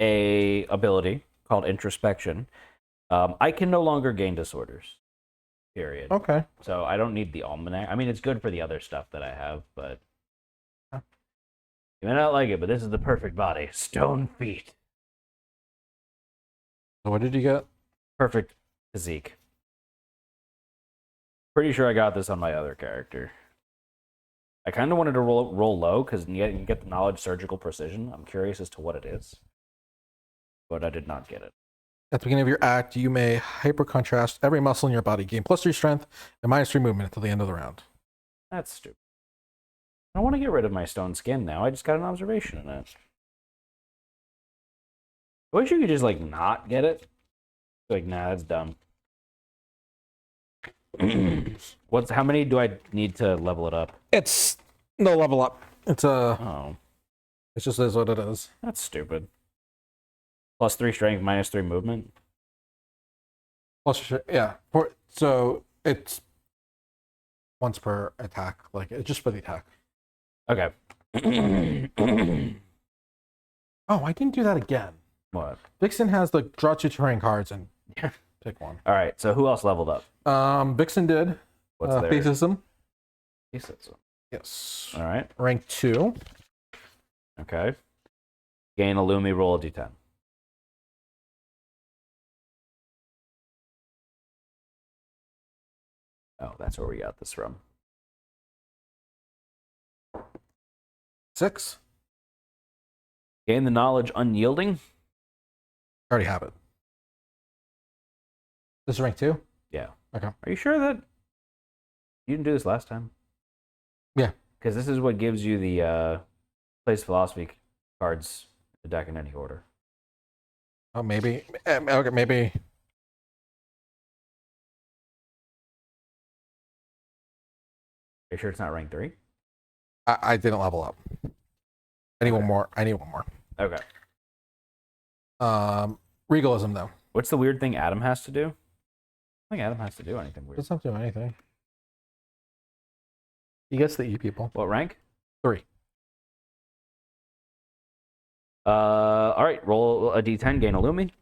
a ability called introspection. I can no longer gain disorders. Period. Okay. So I don't need the almanac. I mean, it's good for the other stuff that I have, but you may not like it. But this is the perfect body. Stone feet. So what did you get? Perfect physique. Pretty sure I got this on my other character. I kind of wanted to roll low because you get the knowledge surgical precision. I'm curious as to what it is, but I did not get it. At the beginning of your act, you may hyper contrast every muscle in your body, gain +3 strength and -3 movement until the end of the round. That's stupid. I want to get rid of my stone skin now. I just got an observation in it. I wish you could just like not get it. Like, nah, that's dumb. How many do I need to level it up? It's no level up. It's Oh, It just is what it is. that's stupid. +3 strength, -3 movement. Yeah. So it's once per attack. Like it's just for the attack. Okay. Oh, I didn't do that again. What? Vixen has the draw 2 terrain cards and pick one. All right. So who else leveled up? Vixen did. What's their Fascism. Fascism? Yes. All right. Rank 2. Okay. Gain a Lumi, roll a d10. Oh, that's where we got this from. 6. Gain the knowledge unyielding. I already have it. This is rank 2? Yeah. Okay. Are you sure that you didn't do this last time? Yeah. Because this is what gives you the place philosophy cards to deck in any order. Oh, maybe. Okay, maybe. Are you sure it's not rank 3? I didn't level up. I need one more. I need one more. Okay. Regalism, though. What's the weird thing Adam has to do? I don't think Adam has to do anything weird. Doesn't have to do anything. He gets the E people. What rank? 3. All right, roll a d10, gain a Lumi.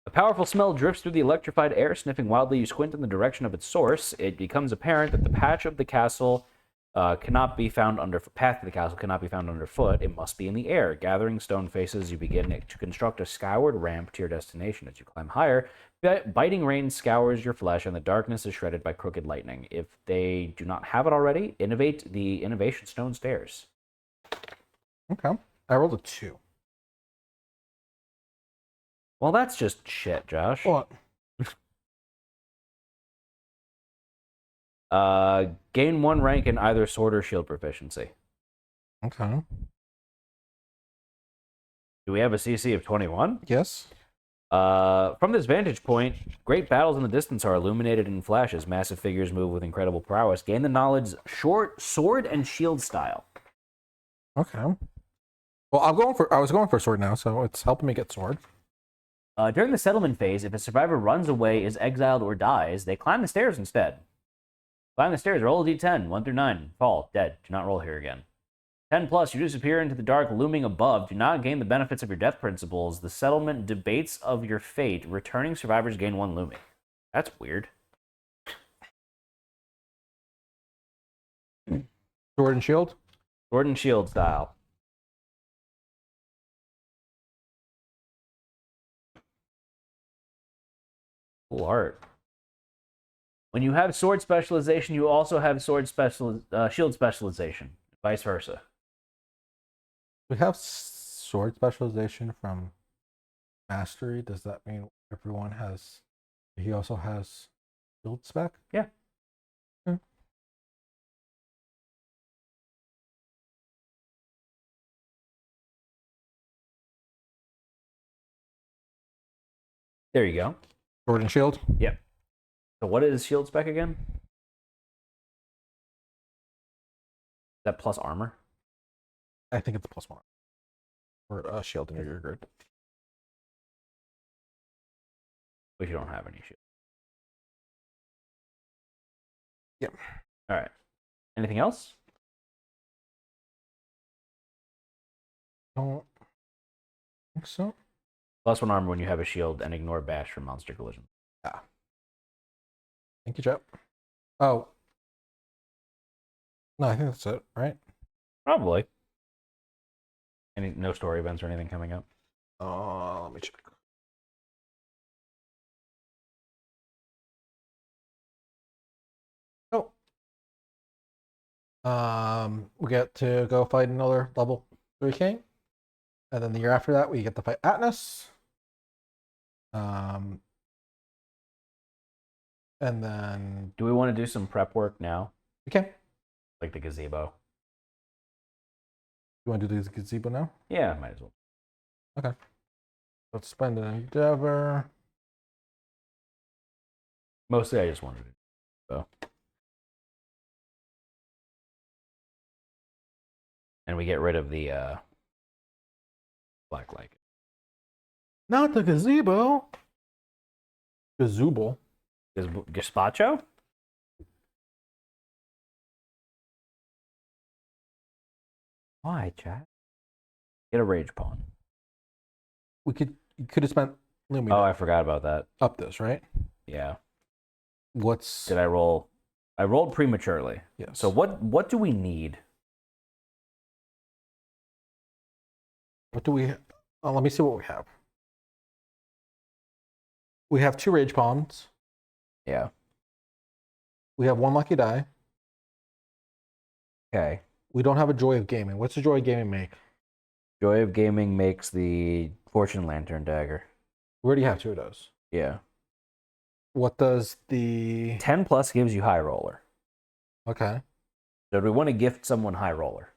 A powerful smell drifts through the electrified air, sniffing wildly. You squint in the direction of its source. It becomes apparent that the path of the castle cannot be found underfoot. It must be in the air. Gathering stone faces, you begin to construct a skyward ramp to your destination. As you climb higher, Biting rain scours your flesh, and the darkness is shredded by crooked lightning. If they do not have it already, innovate the Innovation Stone Stairs. Okay. I rolled a 2. Well, that's just shit, Josh. What? Gain 1 rank in either sword or shield proficiency. Okay. Do we have a CC of 21? Yes. From this vantage point, great battles in the distance are illuminated in flashes. Massive figures move with incredible prowess. Gain the knowledge short sword and shield style. Okay. Well, I was going for sword now, so it's helping me get sword. During the settlement phase, if a survivor runs away, is exiled, or dies, they climb the stairs instead. Climb the stairs, roll a d10, 1 through 9. Fall, dead. Do not roll here again. 10 plus, you disappear into the dark looming above. Do not gain the benefits of your death principles. The settlement debates of your fate. Returning survivors gain 1 looming. That's weird. Sword and shield? Sword and shield style. Cool art. When you have sword specialization, you also have shield specialization. Vice versa. We have sword specialization from mastery. Does that mean everyone has? He also has shield spec? Yeah. There you go. Sword and shield? Yep. So what is shield spec again? Is that plus armor? I think it's +1. Or shield in your grid. But you don't have any shield. Yep. All right. Anything else? Don't think so. +1 armor when you have a shield, and ignore bash for monster collision. Yeah. Thank you, Joe. Oh. No, I think that's it, right? Probably. No story events or anything coming up? Let me check. Oh. We get to go fight another level 3 king. And then the year after that, we get to fight Atlas. And then Do we want to do some prep work now? okay. Like the gazebo? You want to do the gazebo now? Yeah, might as well. Okay. Let's spend an endeavor. Mostly I just wanted to. So. And we get rid of the black light. Not the gazebo. Gazooble. Gazpacho? Why, chat? Get a rage pawn. You could have spent Lumi Oh, I forgot about that. up this, right? Yeah. What's Did I roll? I rolled prematurely. yes. So what do we need? What do we let me see what we have. We have 2 rage pawns. Yeah. We have 1 lucky die. Okay. We don't have a joy of gaming. What's the joy of gaming make? Joy of Gaming makes the Fortune Lantern dagger. We already have 2 of those. Yeah. What does the 10 plus gives you high roller. okay? So do we want to gift someone high roller?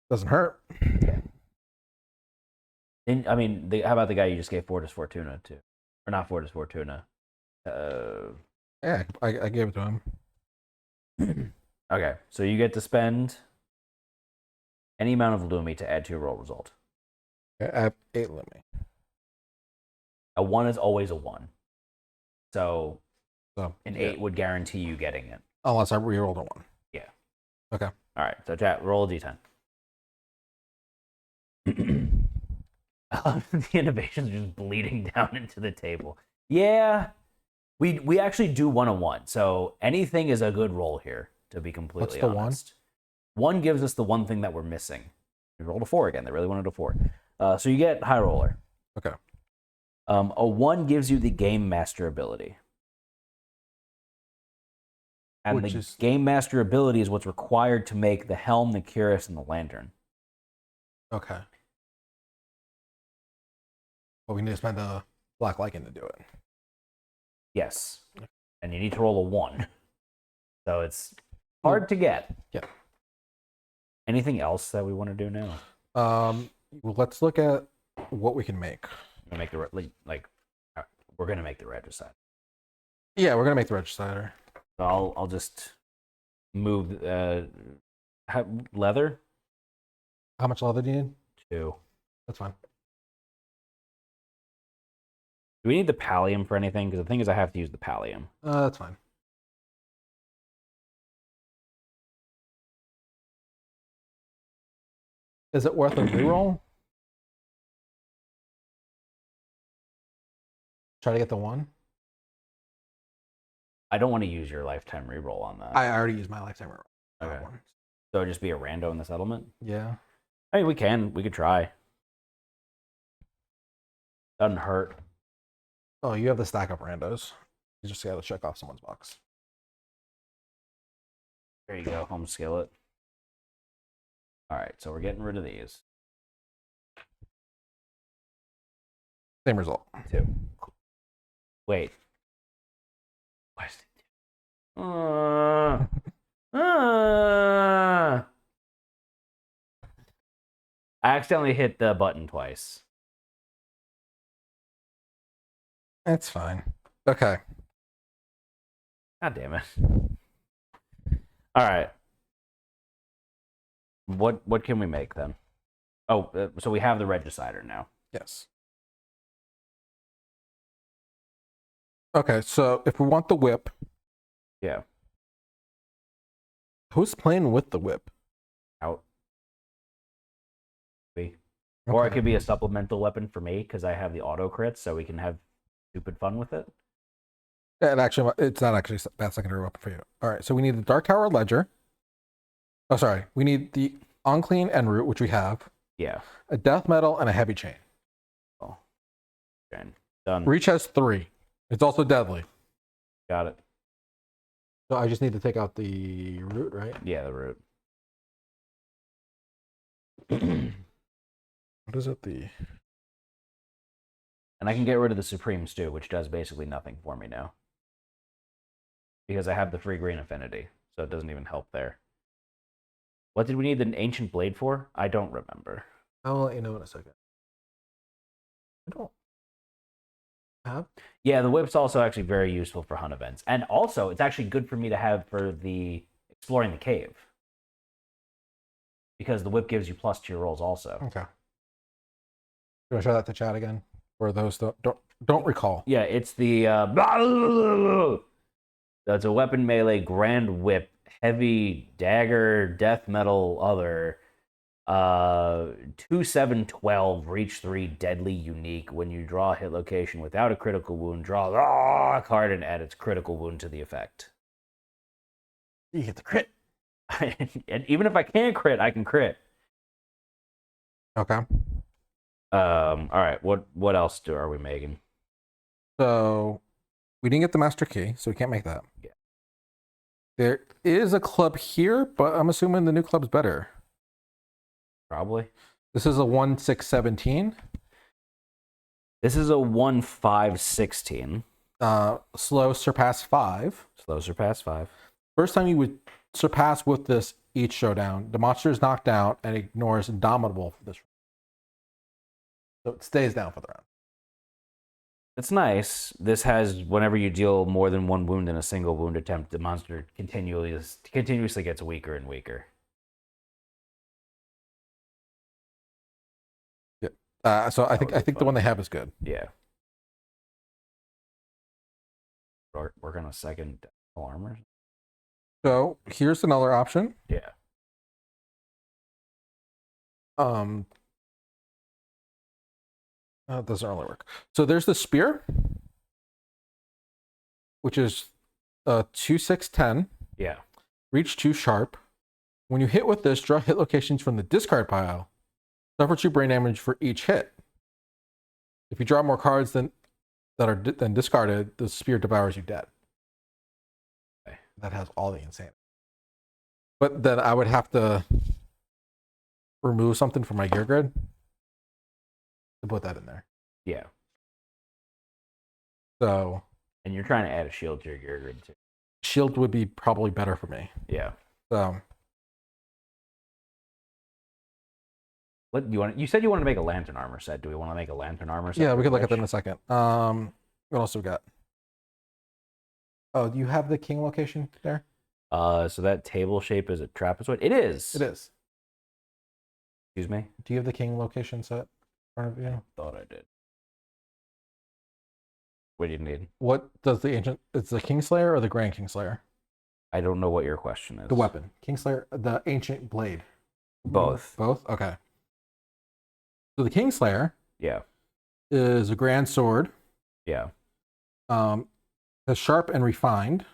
Doesn't hurt. And, I mean, how about the guy you just gave Fortis Fortuna to? Or not Fortis Fortuna. Yeah, I gave it to him. Okay, so you get to spend any amount of Lumi to add to your roll result. I have 8 Lumi. A 1 is always a 1. So So an yeah. 8 would guarantee you getting it. Unless I re-rolled a 1. Yeah. Okay. All right, so chat, roll a d10. The innovations are just bleeding down into the table. Yeah, we actually do 1 on 1. So anything is a good roll here, to be completely What's the honest. 1 gives us the one thing that we're missing. We rolled a 4 again. They really wanted a 4. So you get high roller. Okay. A 1 gives you the Game Master ability. And Which the is- Game Master ability is what's required to make the helm, the cuirass, and the lantern. Okay. But we need to spend a black lichen to do it. Yes. And you need to roll a 1. So it's hard to get. Yeah. Anything else that we want to do now? Well, let's look at what we can make. We're gonna make we're gonna make the regicide. Yeah, we're gonna make the regicider. So I'll just move leather How much leather do you need? 2. That's fine. Do we need the pallium for anything? Because the thing is, I have to use the pallium. That's fine. Is it worth a reroll? Try to get the 1. I don't want to use your lifetime reroll on that. I already used my lifetime reroll. Okay. So it'd just be a rando in the settlement? Yeah. I mean, we could try. Doesn't hurt. Oh, you have the stack up randos. You just gotta check off someone's box. There you go, home skillet. All right, so we're getting rid of these. Same result. 2. Wait. Why is it? I accidentally hit the button twice. It's fine. Okay. God damn it. All right. What can we make then? Oh, so we have the regicider now. Yes. Okay, so if we want the whip, Yeah. who's playing with the whip? Out. Or it Okay. could be a supplemental weapon for me because I have the auto crits, so we can have stupid fun with it. And actually, it's not actually a bad secondary weapon for you. All right, so we need the Dark Tower Ledger. Oh, sorry. We need the Unclean End Root, which we have, Yeah. a Death Metal, and a Heavy Chain. Oh. Okay. Done. Reach has 3. It's also deadly. Got it. So I just need to take out the root, right? Yeah, the root. What is it? The And I can get rid of the Supreme Stew, which does basically nothing for me now. Because I have the free green affinity, so it doesn't even help there. What did we need the Ancient Blade for? I don't remember. I'll let you know in a second. I don't have. Yeah, the whip's also actually very useful for hunt events. And also, it's actually good for me to have for the exploring the cave. Because the whip gives you plus to your rolls also. Okay. You want to show that to chat again? For those that don't recall. Yeah, it's the that's a weapon melee grand whip, heavy dagger, death metal, other 2/7/12, reach 3, deadly, unique. When you draw a hit location without a critical wound, draw a card and add its critical wound to the effect. You get the crit. And even if I can't crit, I can crit. Okay. All right, what else are we making? So we didn't get the master key, so we can't make that. Yeah. There is a club here, but I'm assuming the new club's better. Probably. This is a 1/6/17. This is a 1/5/16. Slow surpass 5. Slow surpass 5. First time you would surpass with this each showdown, the monster is knocked out and ignores Indomitable for this round. So it stays down for the round. It's nice. This has whenever you deal more than 1 wound in a single wound attempt, the monster continuously gets weaker and weaker. So I think the one they have is good. Yeah. Work on a second armor. So here's another option. Yeah. It doesn't really work. So there's the spear, which is 2/6/10. Yeah. Reach 2 sharp. When you hit with this, draw hit locations from the discard pile. Suffer 2 brain damage for each hit. If you draw more cards than that are then discarded, the spear devours you dead. Okay. That has all the insanity. But then I would have to remove something from my gear grid to put that in there. Yeah. So And you're trying to add a shield to your gear grid too. shield would be probably better for me. Yeah. So What you want? You said you wanted to make a lantern armor set. Do we want to make a lantern armor set? yeah, we for could look at that in Witch? a second. What else we got? Oh, do you have the king location there? So that table shape is a trapezoid. It is. It is. Excuse me. Do you have the king location set in front of you? Thought I did. What do you need? What does the ancient? It's the Kingslayer or the Grand Kingslayer? I don't know what your question is. The weapon, Kingslayer, the ancient blade. Both. Both. Okay. So the Kingslayer Yeah. is a grand sword. Yeah. Has sharp and refined.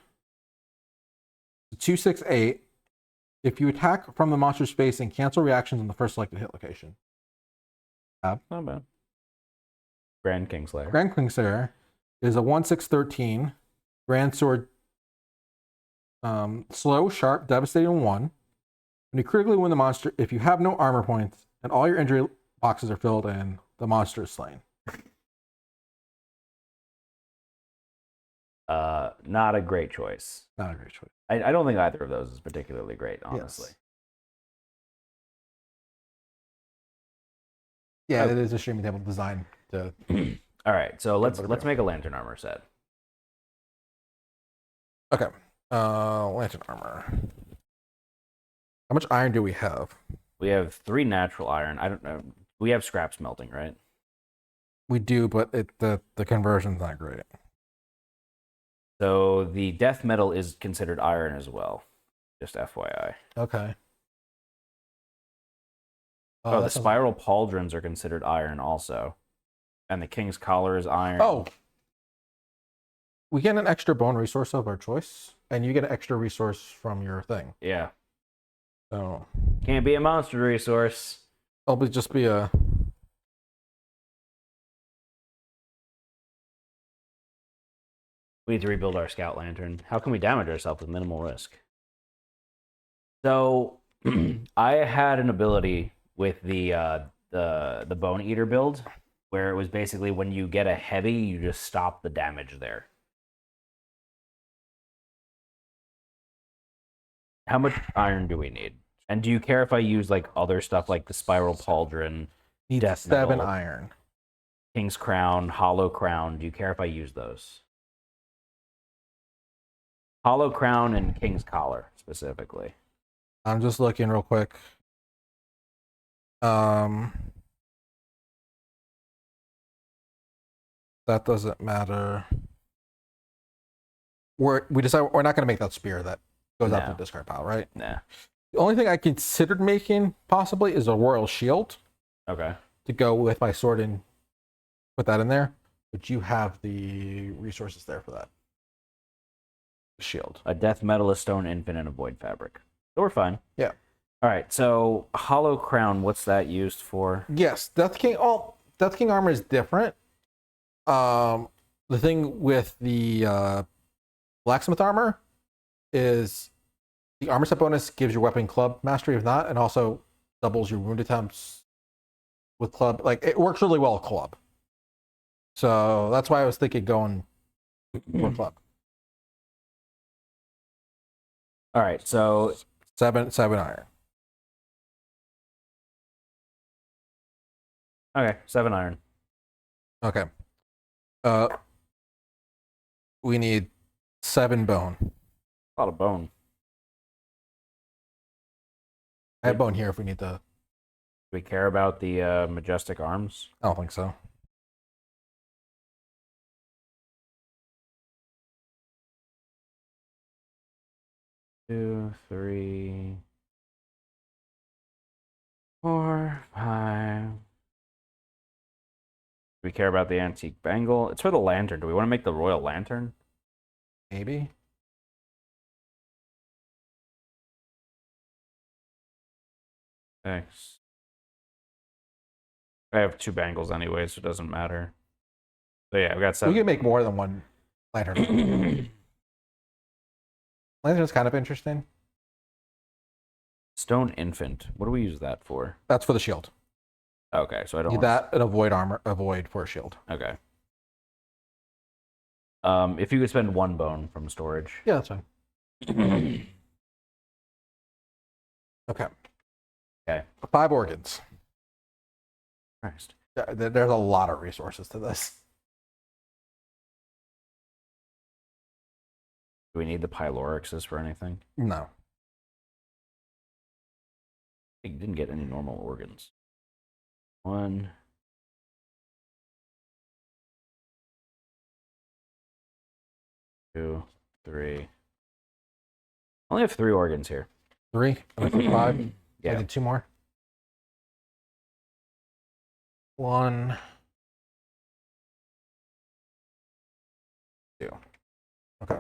268. If you attack from the monster space and cancel reactions on the first selected hit location. Not bad. Grand Kingslayer. Grand Kingslayer is a 1613 grand sword. Slow, sharp, devastating 1. When you critically wound the monster, if you have no armor points and all your injury boxes are filled in, the monster is slain. Not a great choice. Not a great choice. I don't think either of those is particularly great, honestly. Yeah, Oh. it is a streaming table designed to. All right, so let's Whatever. make a lantern armor set. Okay. Lantern armor. How much iron do we have? We have 3 natural iron. I don't know. We have scrap smelting, right? We do, but the conversion's not great. So the death metal is considered iron as well. Just FYI. Okay. Oh, the that sounds- spiral pauldrons are considered iron also. And the king's collar is iron. Oh. We get an extra bone resource of our choice, and you get an extra resource from your thing. Yeah. So Can't be a monster resource. it'll just be a. We need to rebuild our scout lantern. How can we damage ourselves with minimal risk? So I had an ability with the Bone Eater build where it was basically when you get a heavy, you just stop the damage there. How much iron do we need? And do you care if I use like other stuff like the spiral pauldron, Need death 7 metal, iron. king's crown, hollow crown? Do you care if I use those? Hollow crown and king's collar specifically. I'm just looking real quick. That doesn't matter. We decide we're not going to make that spear that goes out to No. the discard pile, right? Nah. The only thing I considered making possibly is a royal shield Okay. to go with my sword and put that in there. But you have the resources there for that. The shield. A death metal, a stone infant, and a void fabric. So we're fine. Yeah. All right. So hollow crown, what's that used for? Yes, Death King. Oh, Death King armor is different. The thing with the blacksmith armor is the armor set bonus gives your weapon club mastery, if not, and also doubles your wound attempts with club. Like it works really well with club. So that's why I was thinking going for club. All right. So 7 iron. okay, 7 iron. Okay. We need 7 bone. A lot of bone. I have bone here if we need to. Do we care about the majestic arms? I don't think so. Two, 3, 4, 5. Do we care about the antique bangle? It's for the lantern. Do we want to make the royal lantern? Maybe. Thanks. I have 2 bangles anyway, so it doesn't matter. So yeah, I've got We 7. can make more than one lantern. Lantern's kind of interesting. Stone Infant. What do we use that for? That's for the shield. Okay, so I don't Need want that and avoid armor, avoid for a shield. Okay. If you could spend 1 bone from storage. Yeah, that's fine. Okay. Okay. 5 organs. Christ. There's a lot of resources to this. Do we need the pylorixes for anything? No. I didn't get any normal organs. 1. 2, 3. I only have 3 organs here. 3. And I 5. Yeah. I did 2 more. 1. 2. Okay.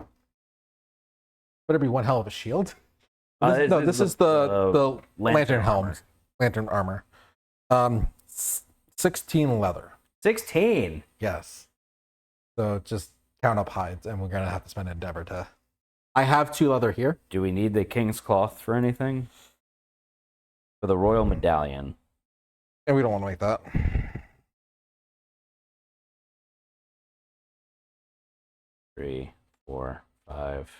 Better be one hell of a shield. This is the lantern helm. armor. Lantern armor. 16 leather. 16. Yes. So just count up hides, and we're gonna have to spend endeavor to. I have 2 leather here. Do we need the king's cloth for anything? For the royal medallion. And we don't want to make that. Three, 4, 5,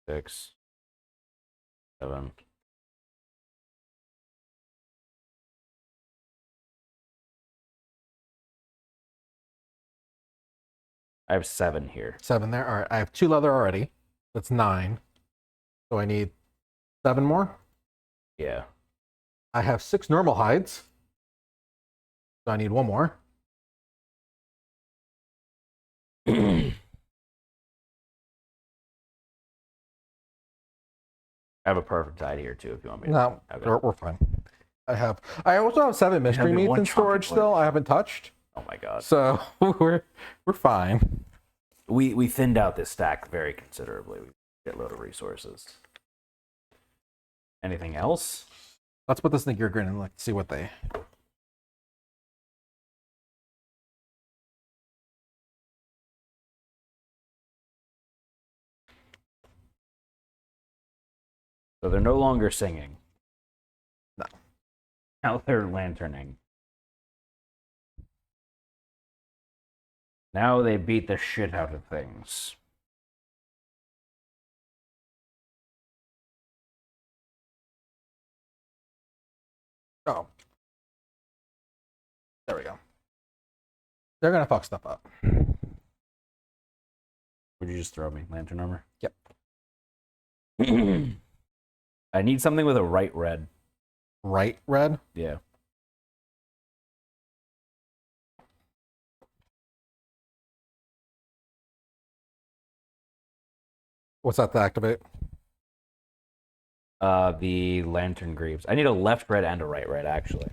6, 7. I have 7 here. 7 there. All right. I have 2 leather already. That's 9. So I need 7 more. Yeah. I have 6 normal hides. So I need 1 more. I have a perfect hide here too if you want me to. No, Okay. we're fine. I also have 7 mystery me meats one in storage chocolate still. I haven't touched. Oh my god. So we're fine. We thinned out this stack very considerably. We get a load of resources. Anything else? Let's put this in the gear grid and like see what they. So they're no longer singing. No. Now they're lanterning. Now they beat the shit out of things. Oh. There we go. They're gonna fuck stuff up. Would you just throw me lantern armor? Yep. I need something with a right red. Right red? Yeah. What's that to activate? The lantern greaves. I need a left red and a right red, actually.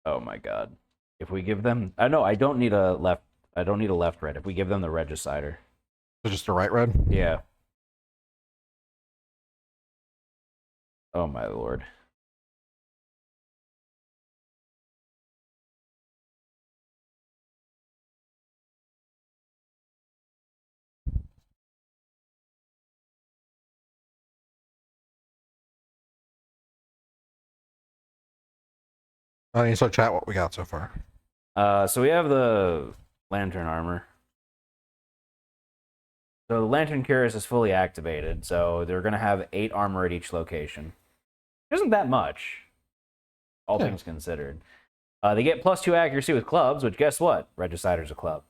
Oh my god. If we give them, no, I don't need a left. I don't need a left red. If we give them the regicider. So just a right red? Yeah. Oh my lord. I need to start chat what we got so far. So we have the lantern armor. So the lantern cuirass is fully activated, so they're going to have 8 armor at each location. Isn't that much, all things considered. They get +2 accuracy with clubs, which guess what? Regicider's a club.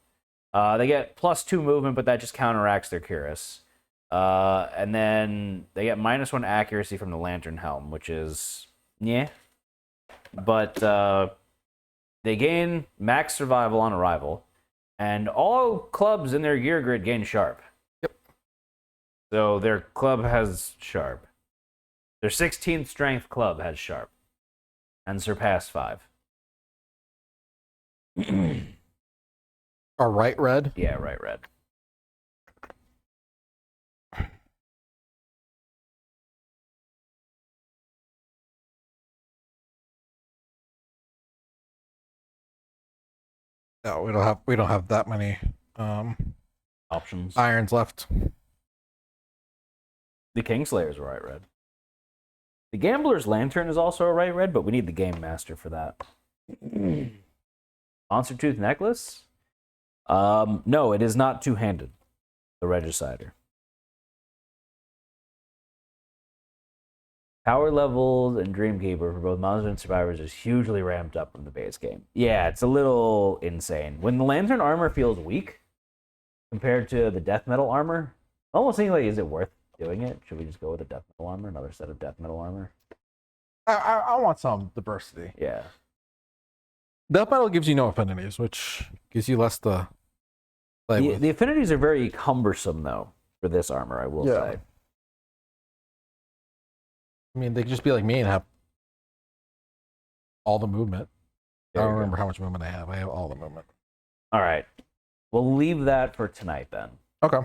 They get +2 movement, but that just counteracts their cuirass. And then they get -1 accuracy from the lantern helm, which is yeah. But they gain max survival on arrival, and all clubs in their gear grid gain sharp. Yep. So their club has sharp. Their 16th strength club has sharp, and surpass 5. Or right red? Yeah, right red. No, we don't have that many Options. irons left. The Kingslayer's a right red. The Gambler's Lantern is also a right red, but we need the Game Master for that. Monster Tooth Necklace? No, it is not two-handed. The Regicider. Power levels and Dreamkeeper for both Monsters and Survivors is hugely ramped up from the base game. Yeah, it's a little insane. When the Lantern armor feels weak compared to the Death Metal armor, almost seems like, is it worth doing it? Should we just go with the Death Metal armor? Another set of Death Metal armor? I want some diversity. Yeah. Death Metal gives you no affinities, which gives you less to play with. The affinities are very cumbersome, though, for this armor, I will say. I mean, they could just be like me and have all the movement. I don't remember how much movement I have. I have all the movement. All right. We'll leave that for tonight, then. Okay.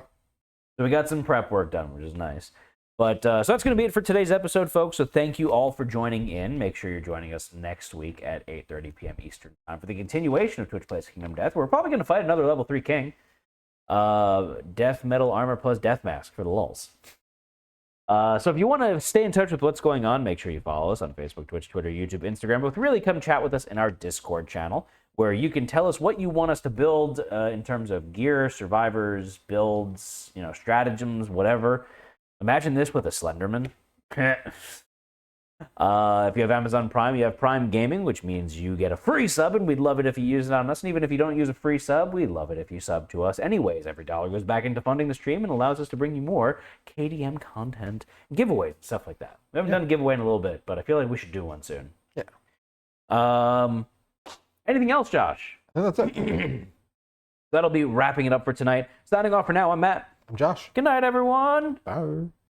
So we got some prep work done, which is nice. But so that's going to be it for today's episode, folks. So thank you all for joining in. Make sure you're joining us next week at 8:30 p.m. Eastern Time for the continuation of Twitch Plays Kingdom Death. We're probably going to fight another level 3 king. Death Metal armor plus Death Mask for the lulz. So if you want to stay in touch with what's going on, make sure you follow us on Facebook, Twitch, Twitter, YouTube, Instagram. But really come chat with us in our Discord channel, where you can tell us what you want us to build in terms of gear, survivors, builds, stratagems, whatever. Imagine this with a Slenderman. If you have Amazon Prime, you have Prime Gaming, which means you get a free sub, and we'd love it if you use it on us. And even if you don't use a free sub, we'd love it if you sub to us anyways. Every dollar goes back into funding the stream and allows us to bring you more KDM content, giveaways, stuff like that. We haven't done a giveaway in a little bit, but I feel like we should do one soon. Yeah. Anything else, Josh? I think that's it. That'll be wrapping it up for tonight. Signing off for now, I'm Matt. I'm Josh. Good night, everyone. Bye.